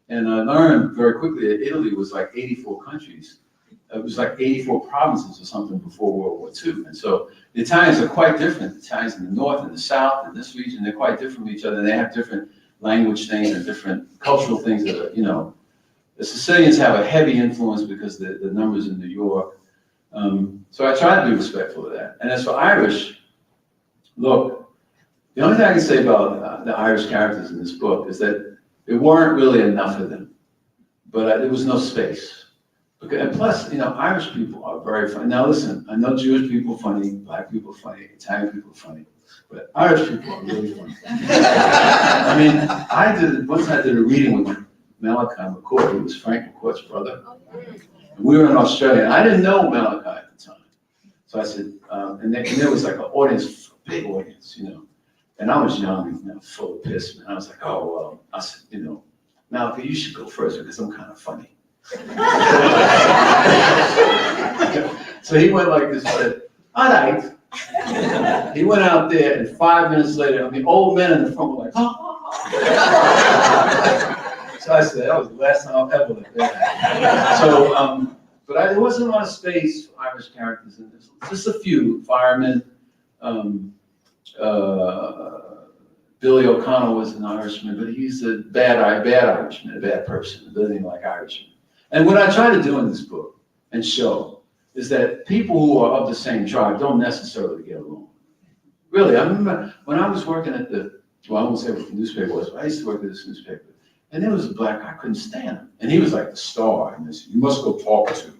And I learned very quickly that Italy was like 84 countries. It was like 84 provinces or something before World War II. And so the Italians are quite different. The Italians in the north and the south and this region, they're quite different from each other. They have different language things and different cultural things that are, the Sicilians have a heavy influence because the numbers in New York. So I try to be respectful of that. And as for Irish, look, the only thing I can say about the Irish characters in this book is that there weren't really enough of them, but there was no space. Okay, and plus, Irish people are very funny. Now listen, I know Jewish people are funny, Black people are funny, Italian people are funny, but Irish people are really funny. I mean, once I did a reading with Malachi McCourt, who was Frank McCourt's brother. And we were in Australia, and I didn't know Malachi at the time. So I said, and there was like an audience, big audience, and I was young and full of piss, and I was like, oh, well, I said, Malachi, you should go first because I'm kind of funny. So he went like this and said, all right. He went out there, and 5 minutes later, the old men in the front were like, So I said, that was the last time I've ever lived there. So, but there wasn't a lot of space for Irish characters in this. Just a few. Firemen. Billy O'Connell was an Irishman, but he's a bad Irishman, a bad person, doesn't even like Irishmen. And what I try to do in this book and show is that people who are of the same tribe don't necessarily get along. Really, I remember when I was working at the well, I won't say what the newspaper was, but I used to work at this newspaper. And there was a black guy, I couldn't stand him. And he was like the star. And this, you must go talk to,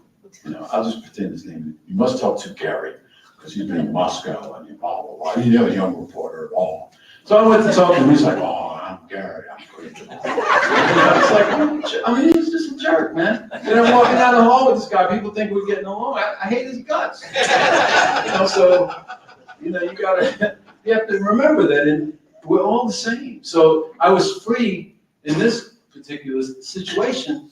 I'll just pretend his name. You must talk to Gary, because he's been in Moscow and blah, blah, blah. He's a young reporter at all. So I went to talk to him. He's like, oh, I'm Gary. I'm great. It's like, I mean, he's just a jerk, man. And I'm walking down the hall with this guy. People think we're getting along. I hate his guts. So, you have to remember that we're all the same. So I was free in this particular situation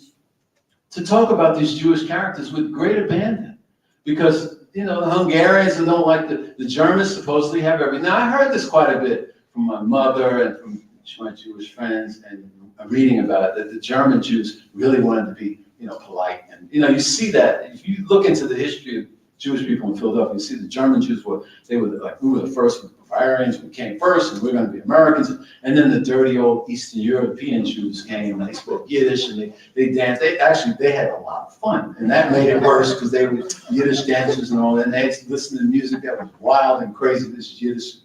to talk about these Jewish characters with great abandon, because the Hungarians who don't like the Germans supposedly have everything. Now I heard this quite a bit from my mother and from my Jewish friends, and I'm reading about it, that the German Jews really wanted to be polite, and you see that if you look into the history of Jewish people in Philadelphia, you see the German Jews we were the first Bavarians, we came first, and we're going to be Americans. And then the dirty old Eastern European Jews came, and they spoke Yiddish, and they danced. They had a lot of fun, and that made it worse because they were Yiddish dancers and all that. And they listened to music that was wild and crazy. This is Yiddish,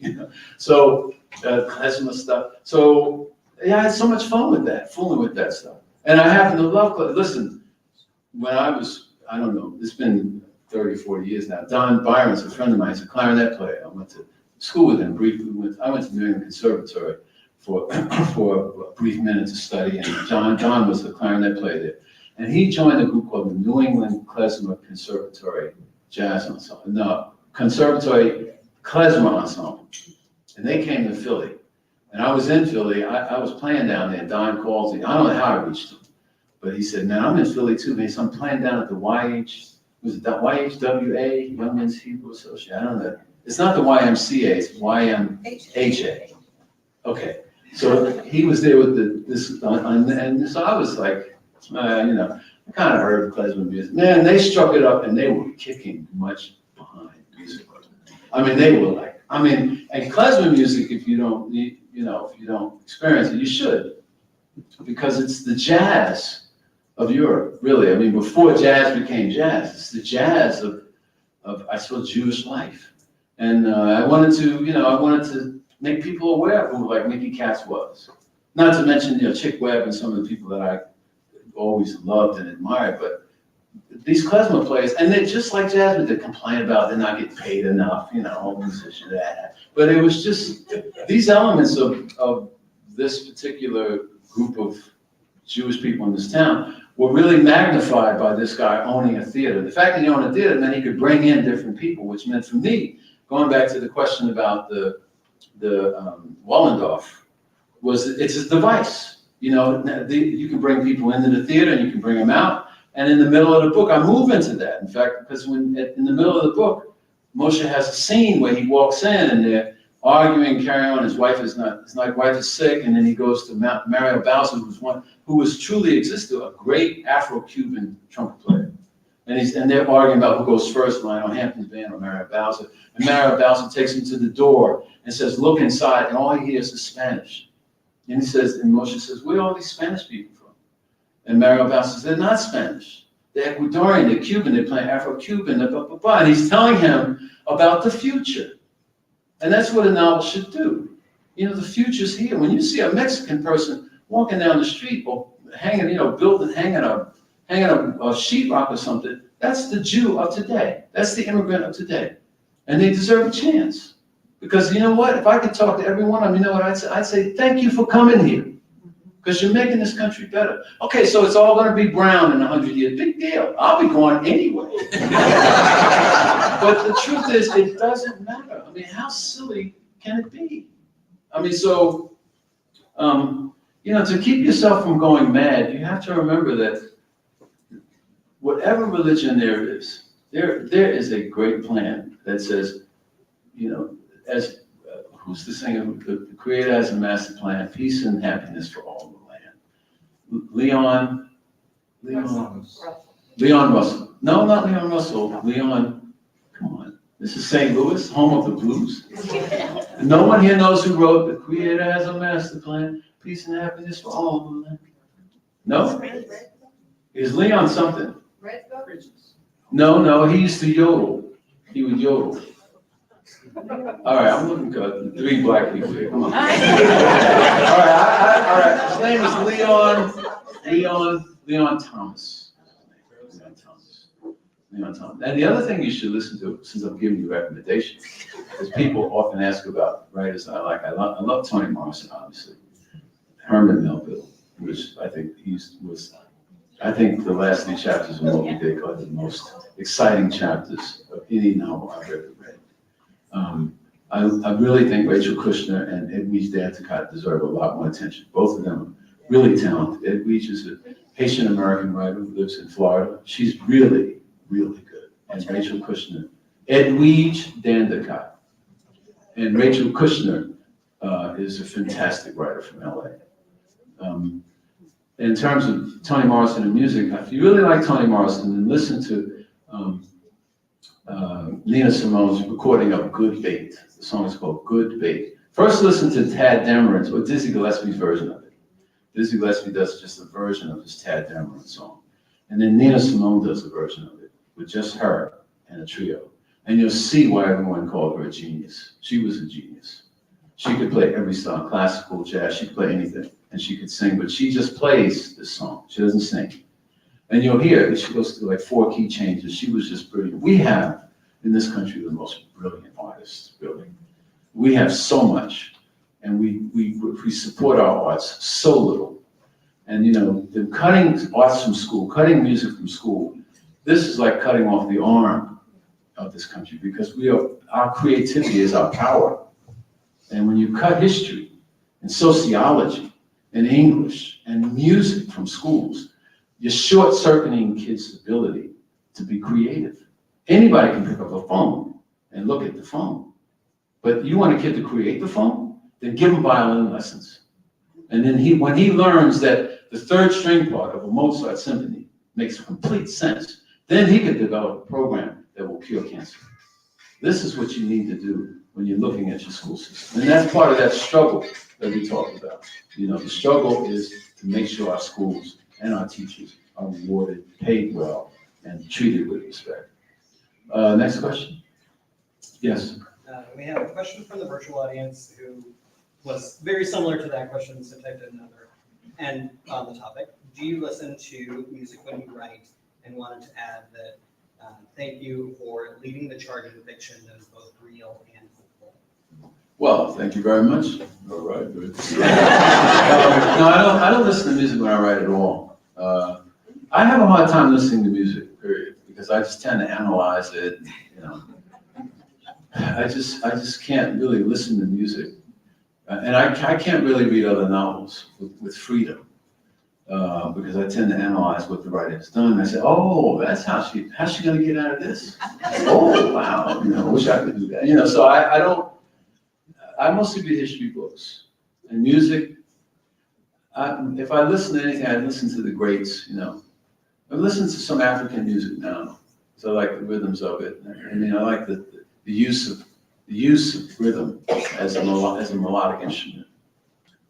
So klezmer stuff. So yeah, I had so much fun with that, fooling with that stuff. And I happen to love. Listen, when I don't know, it's been 30, 40 years now. Don Byron's a friend of mine. He's a clarinet player. I went to school with him briefly. I went to New England Conservatory for a brief minute to study, and John was the clarinet player there. And he joined a group called the New England Klezmer Conservatory Jazz Ensemble. No, Conservatory Klezmer Ensemble. And they came to Philly. And I was in Philly. I was playing down there. Don calls me. I don't know how I reached him. But he said, man, I'm in Philly too, man. So I'm playing down at the YHWA, Young Men's Hebrew Association? I don't know. It's not the YMCA, it's YMHA. Okay, so he was there with and so I was like, I kind of heard klezmer music. Man, they struck it up and they were kicking much behind music. I mean, they were like, and klezmer music, if you don't experience it, you should, because it's the jazz of Europe, really. I mean, before jazz became jazz, it's the jazz of I suppose, Jewish life. And I wanted to make people aware of who like Mickey Katz was. Not to mention, Chick Webb and some of the people that I always loved and admired, but these klezmer players, and they're just like jazz, but they complain about they're not getting paid enough, all musicians, that. But it was just these elements of this particular group of Jewish people in this town were really magnified by this guy owning a theater. The fact that he owned a theater meant he could bring in different people, which meant for me, going back to the question about the Wallendorf, it's a device. You can bring people into the theater and you can bring them out. And in the middle of the book, I move into that. In fact, because in the middle of the book, Moshe has a scene where he walks in and they're arguing, carrying on. His wife is sick, and then he goes to Mario Bowser, who was truly existed, a great Afro-Cuban trumpet player. And they're arguing about who goes first, Lionel Hampton's band or Mario Bowser. And Mario Bowser takes him to the door and says, look inside, and all he hears is Spanish. And Moshe says, where are all these Spanish people from? And Mario Bowser says, they're not Spanish. They're Ecuadorian, they're Cuban, they play Afro-Cuban, and he's telling him about the future. And that's what a novel should do. The future's here. When you see a Mexican person walking down the street or hanging a sheetrock or something, that's the Jew of today. That's the immigrant of today. And they deserve a chance. Because you know what? If I could talk to every one of them, you know what I'd say? I'd say, thank you for coming here. Because you're making this country better. Okay, so it's all going to be brown in 100 years. Big deal. I'll be gone anyway. But the truth is, it doesn't matter. I mean, how silly can it be? I mean, so, to keep yourself from going mad, you have to remember that whatever religion there is a great plan that says, who's the singer? The Creator has a master plan, peace and happiness for all the land. Leon Russell. No, not Leon Russell. Leon, come on. This is St. Louis, home of the blues. No one here knows who wrote The Creator has a master plan, peace and happiness for all of the land. No? Is Leon something? No, he used to yodel. He would yodel. All right, I'm looking good. 3 black people here, come on. All right, all right, his name is Leon Thomas. Leon Thomas. And the other thing you should listen to, since I'm giving you recommendations, is people often ask about writers I like. I love Toni Morrison, obviously. Herman Melville, which I think I think the last 3 chapters of Moby Dick are the most exciting chapters of any novel I've ever read. I really think Rachel Kushner and Edwidge Danticat deserve a lot more attention. Both of them are really talented. Edwidge is a Haitian-American writer who lives in Florida. She's really, really good. And Rachel Kushner, Edwidge Danticat. And Rachel Kushner is a fantastic writer from LA. In terms of Toni Morrison and music, if you really like Toni Morrison, then listen to Nina Simone's recording of Good Bait. The song is called Good Bait. First listen to Tad Dameron's, or Dizzy Gillespie's version of it. Dizzy Gillespie does just a version of this Tad Dameron song. And then Nina Simone does a version of it with just her and a trio. And you'll see why everyone called her a genius. She was a genius. She could play every song, classical, jazz, she could play anything. And she could sing, but she just plays this song. She doesn't sing. And you'll hear that she goes through like 4 key changes. She was just brilliant. We have, in this country, the most brilliant artists, really. We have so much, and we support our arts so little. And the cutting arts from school, cutting music from school, this is like cutting off the arm of this country, because our creativity is our power. And when you cut history and sociology and English and music from schools, you're short-circuiting kids' ability to be creative. Anybody can pick up a phone and look at the phone. But you want a kid to create the phone? Then give him violin lessons. And then when he learns that the 3rd string part of a Mozart symphony makes complete sense, then he can develop a program that will cure cancer. This is what you need to do when you're looking at your school system. And that's part of that struggle that we talked about. The struggle is to make sure our schools and our teachers are rewarded, paid well, and treated with respect. Next question. Yes. We have a question from the virtual audience who was very similar to that question, so typed in another. And on the topic, do you listen to music when you write? And wanted to add that thank you for leading the charge in fiction that is both real and hopeful. Well, thank you very much. All right, good. No, I don't listen to music when I write at all. I have a hard time listening to music, period, because I just tend to analyze it. I just can't really listen to music, and I can't really read other novels with freedom, because I tend to analyze what the writer has done. I say, oh, that's how's she gonna get out of this? Oh, wow, wish I could do that. So I mostly read history books and music. If I listen to anything, I listen to the greats. I listen to some African music now, so I like the rhythms of it. I like the use of rhythm as a melodic instrument.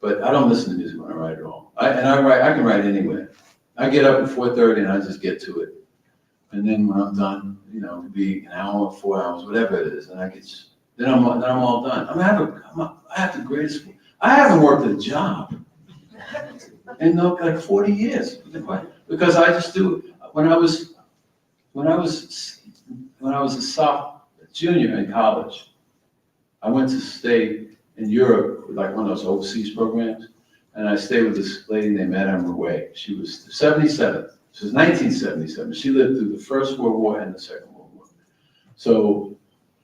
But I don't listen to music when I write at all. I can write anywhere. I get up at 4:30 and I just get to it. And then when I'm done, it could be an hour, 4 hours, whatever it is, and then I'm all done. I have the greatest. I haven't worked a job in like 40 years, because I just do. When I was a junior in college, I went to stay in Europe with like one of those overseas programs, and I stayed with this lady named Madame Rouet. She was 77. She was 1977. She lived through the First World War and the Second World War. So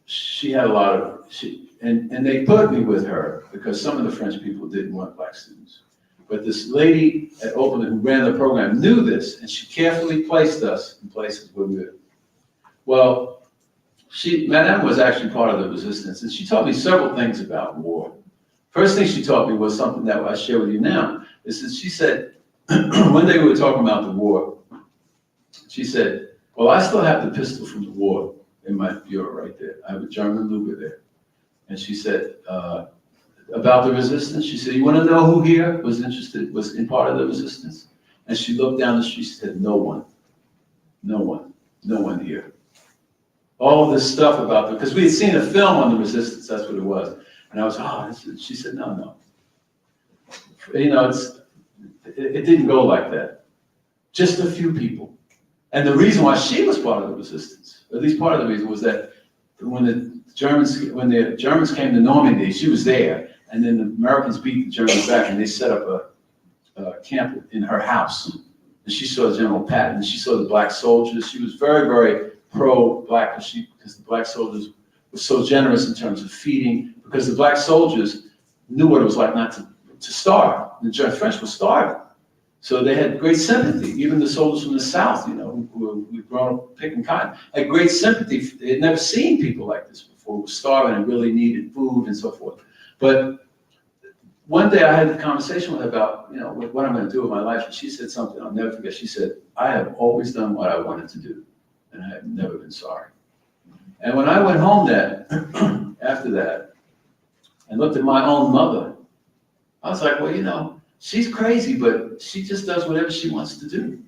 she had a lot of, and they put me with her because some of the French people didn't want black students. But this lady at Oprah who ran the program knew this, and she carefully placed us in places where we were. Well, Madame was actually part of the resistance, and she taught me several things about war. First thing she taught me was something that I share with you now, is that she said, one day we were talking about the war, she said, well, I still have the pistol from the war in my bureau right there. I have a German Luger there. And she said, about the resistance, she said, you want to know who here was in part of the resistance? And she looked down the street, she said, no one here. all this stuff about, because we had seen a film on the resistance, that's what it was. And I was, she said, no. You know, it didn't go like that. Just a few people. And the reason why she was part of the resistance, at least part of the reason, was that when the Germans came to Normandy, she was there, and then the Americans beat the Germans back, and they set up a camp in her house. And she saw General Patton, and she saw the black soldiers. She was very, very pro-black, because the black soldiers were so generous in terms of feeding, because the black soldiers knew what it was like not to starve. The French were starving. So they had great sympathy. Even the soldiers from the South, you know, who'd grown up picking cotton, had great sympathy. They had never seen people like this before, who were starving and really needed food and so forth. But one day I had a conversation with her about, you know, what I'm going to do with my life. And she said something I'll never forget. She said, I have always done what I wanted to do, and I have never been sorry. And when I went home after that, and looked at my own mother, I was like, well, you know, she's crazy, but she just does whatever she wants to do.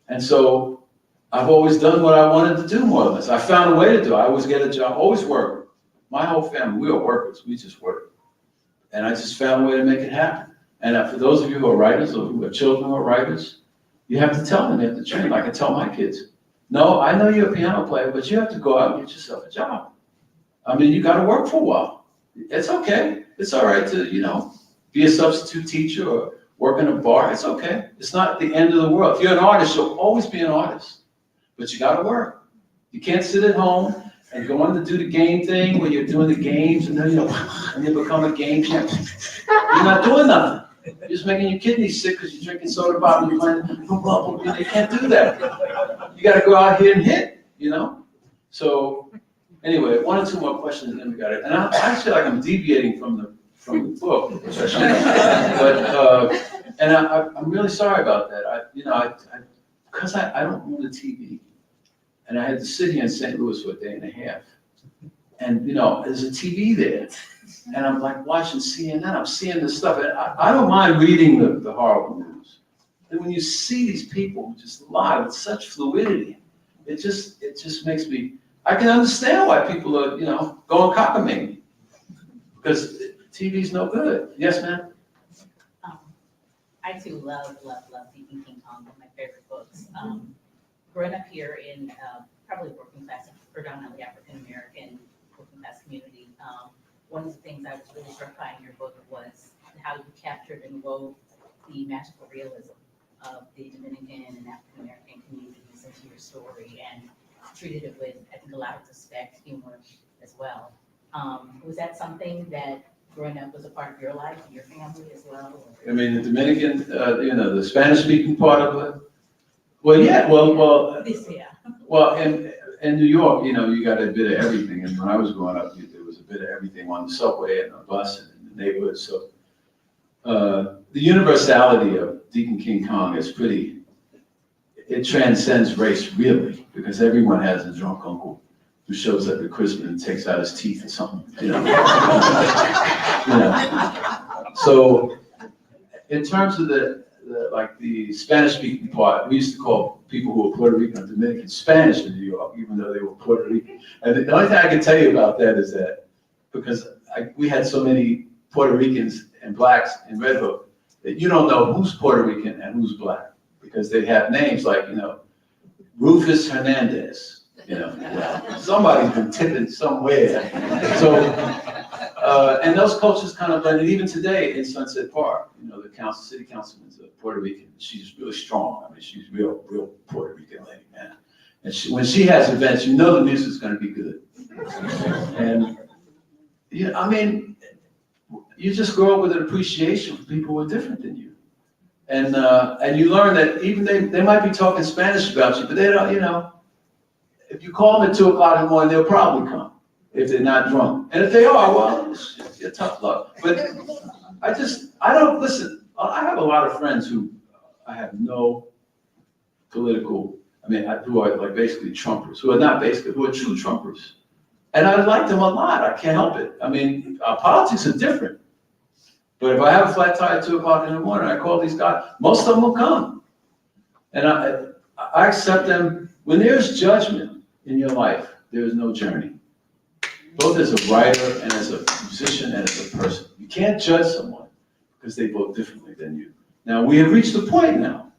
And so I've always done what I wanted to do, more or less. I found a way to do it. I always get a job, always work. My whole family, we are workers. We just work. And I just found a way to make it happen. And for those of you who are writers or who have children who are writers, you have to tell them, you have to train. Like I tell my kids, no, I know you're a piano player, but you have to go out and get yourself a job. I mean, you got to work for a while. It's okay. It's all right to, you know, be a substitute teacher or work in a bar. It's okay. It's not the end of the world. If you're an artist, you'll always be an artist, but you got to work. You can't sit at home and go on to do the game thing where you're doing the games and then you become a game champion. You're not doing nothing. You're just making your kidneys sick because you're drinking soda pop and you're playing. You can't do that. You got to go out here and hit, you know? So anyway, one or two more questions and then we got it. And I feel like I'm deviating from the book, which I shouldn't. And I'm really sorry about that. Because I don't own a TV. And I had to sit here in St. Louis for a day and a half. And, you know, there's a TV there. And I'm like watching CNN, I'm seeing this stuff. And I don't mind reading the horrible news. And when you see these people just lie with such fluidity, it just makes me, I can understand why people are, you know, going cockamamie. Because TV's no good. Yes, ma'am? I too love Deacon King Kong, one of my favorite books. Growing up here in probably working class, predominantly African-American working class community, one of the things I was really struck by in your book was how you captured and wove the magical realism of the Dominican and African-American communities into your story and treated it with, I think, a lot of respect, humor as well. Was that something that growing up was a part of your life, your family as well? I mean, the Dominican, you know, the Spanish-speaking part of it. Well, yeah, well, in New York, you know, you got a bit of everything. And when I was growing up, there was a bit of everything on the subway and on the bus and in the neighborhood. So the universality of Deacon King Kong is it transcends race, really, because everyone has a drunk uncle who shows up at Christmas and takes out his teeth or something, you know. You know. So in terms of the Spanish-speaking part, we used to call people who were Puerto Rican or Dominican Spanish in New York, even though they were Puerto Rican. And the only thing I can tell you about that is that because we had so many Puerto Ricans and blacks in Red Hook that you don't know who's Puerto Rican and who's black because they have names like, you know, Rufus Hernandez. You know, somebody's been tipping somewhere. So, and those cultures kind of blended. Even today in Sunset Park, you know, the city councilman's a Puerto Rican. She's really strong. I mean, she's real Puerto Rican lady, man. And when she has events, you know the music's going to be good. And yeah, I mean, you just grow up with an appreciation for people who are different than you. And you learn that even they might be talking Spanish about you, but they don't, you know. If you call them at 2 o'clock in the morning, they'll probably come if they're not drunk. And if they are, well, it's tough luck. But I don't listen. I have a lot of friends who I have no political, who are like basically Trumpers, who are not basically, who are true Trumpers. And I like them a lot. I can't help it. I mean, our politics are different. But if I have a flat tire at 2 o'clock in the morning, I call these guys, most of them will come. And I accept them. When there's judgment in your life, there is no journey. Both as a writer and as a musician and as a person. You can't judge someone because they vote differently than you. Now, we have reached a point now,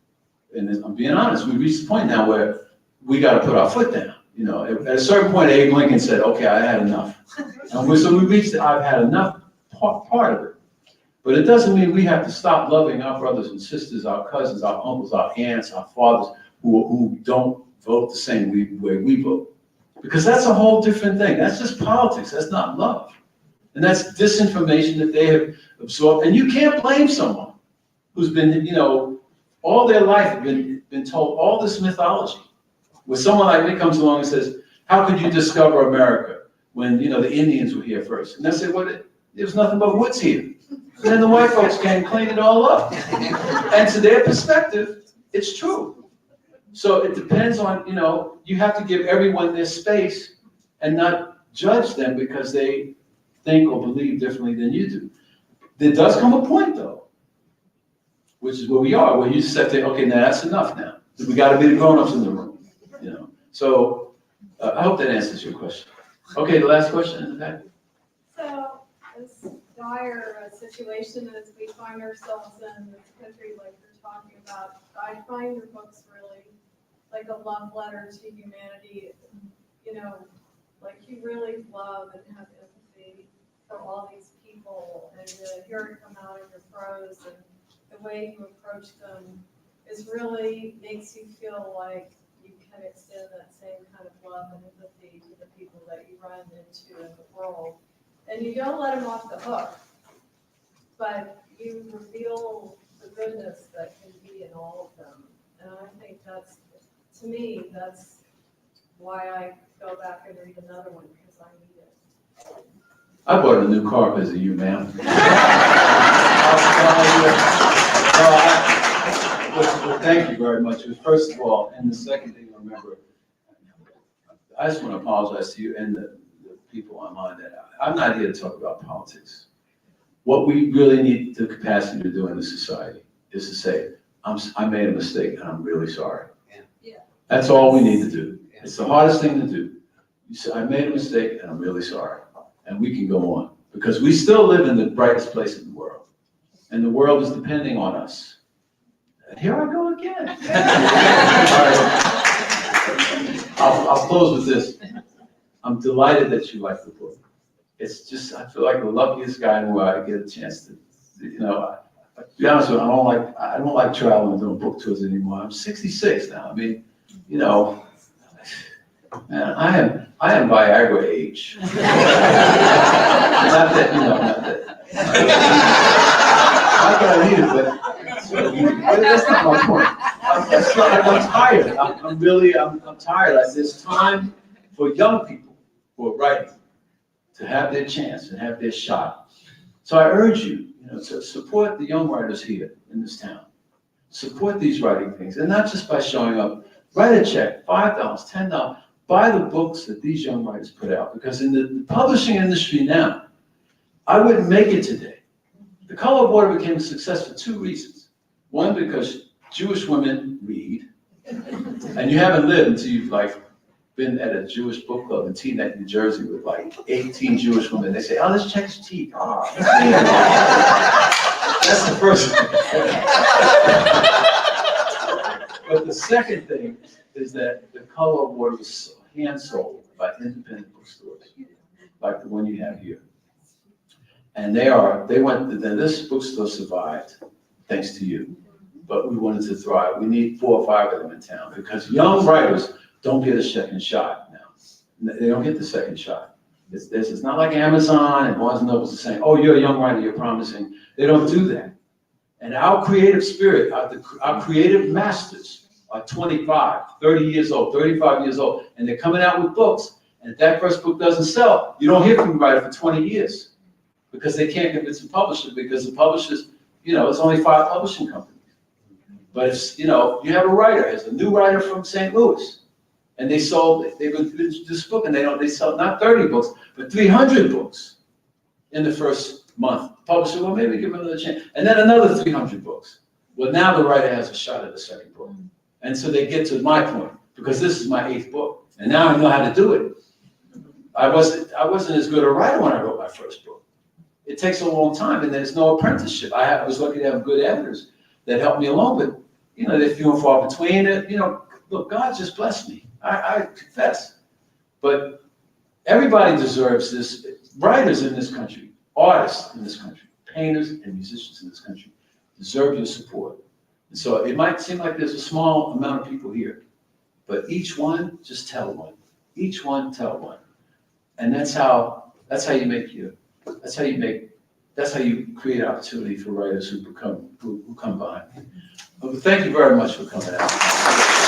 and I'm being honest, we've reached a point now where we got to put our foot down. You know, at a certain point, Abe Lincoln said, okay, I had enough. And so we reached the I've had enough part of it. But it doesn't mean we have to stop loving our brothers and sisters, our cousins, our uncles, our aunts, our fathers, who don't vote the same way we vote. Because that's a whole different thing. That's just politics. That's not love. And that's disinformation that they have absorbed. And you can't blame someone who's been, you know, all their life been told all this mythology. Where someone like me comes along and says, how could you discover America when, you know, the Indians were here first? And I say, well, there was nothing but woods here. And then the white folks came and cleaned it all up. And to their perspective, it's true. So it depends on, you know, you have to give everyone their space and not judge them because they think or believe differently than you do. There does come a point, though, which is where we are, where you just have to, okay, now that's enough now. We got to be the grown-ups in the room, you know. So I hope that answers your question. Okay, the last question in the back. So, as dire a situation as we find ourselves in this country, like you're talking about, I find your books really like a love letter to humanity. You know, like you really love and have empathy for all these people, and to hear it come out in your prose and the way you approach them is really makes you feel like you can extend that same kind of love and empathy to the people that you run into in the world. And you don't let them off the hook, but you reveal the goodness that can be in all of them. And I think that's, to me, that's why I go back and read another one, because I need it. I bought a new car because of you, ma'am. Well, thank you very much. First of all, and the second thing, remember, I just want to apologize to you and the people online that I'm not here to talk about politics. What we really need the capacity to do in this society is to say, I made a mistake and I'm really sorry. Yeah. That's all we need to do. It's the hardest thing to do. You say, I made a mistake and I'm really sorry. And we can go on because we still live in the brightest place in the world. And the world is depending on us. And here I go again. I'll close with this. I'm delighted that you like the book. It's just, I feel like the luckiest guy in the world. I get a chance to, you know, to be honest with you, I don't like traveling and doing book tours anymore. I'm 66 now. I mean, you know, man, I am Viagra age. Not that, you know, not that I need it, but that's not my point. I'm tired. I'm tired. There's time for young people who are writing to have their chance and have their shot. So I urge you, to support the young writers here in this town. Support these writing things, and not just by showing up. Write a check, $5, $10. Buy the books that these young writers put out, because in the publishing industry now, I wouldn't make it today. The Color of Water became a success for two reasons. One, because Jewish women read, and you haven't lived until you've been at a Jewish book club in Teaneck, New Jersey, with 18 Jewish women. They say, oh, let's check his teeth. Oh, that's the first thing. But the second thing is that the Color of Water was hand sold by independent bookstores, like the one you have here. And this bookstore survived thanks to you, but we wanted to thrive. We need 4 or 5 of them in town, because young writers don't get a second shot now. They don't get the second shot. It's not like Amazon and Barnes & Noble's saying, oh, you're a young writer, you're promising. They don't do that. And our creative spirit, our creative masters are 25, 30 years old, 35 years old, and they're coming out with books. And if that first book doesn't sell, you don't hear from the writer for 20 years, because they can't convince the publisher, because the publishers, it's only 5 publishing companies. But if, you have a writer, there's a new writer from St. Louis, and they've been this book, and they sell not 30 books, but 300 books in the first month. The publisher, well, maybe give them another chance. And then another 300 books. Well, now the writer has a shot at the second book. And so they get to my point, because this is my 8th book. And now I know how to do it. I wasn't as good a writer when I wrote my first book. It takes a long time, and there's no apprenticeship. I was lucky to have good editors that helped me along, but, you know, they're few and far between. You know, look, God just blessed me. I confess. But everybody deserves this. Writers in this country, artists in this country, painters and musicians in this country deserve your support. And so it might seem like there's a small amount of people here, but each one, just tell one. Each one, tell one. And that's how you create opportunity for writers who come behind you. Well, thank you very much for coming out.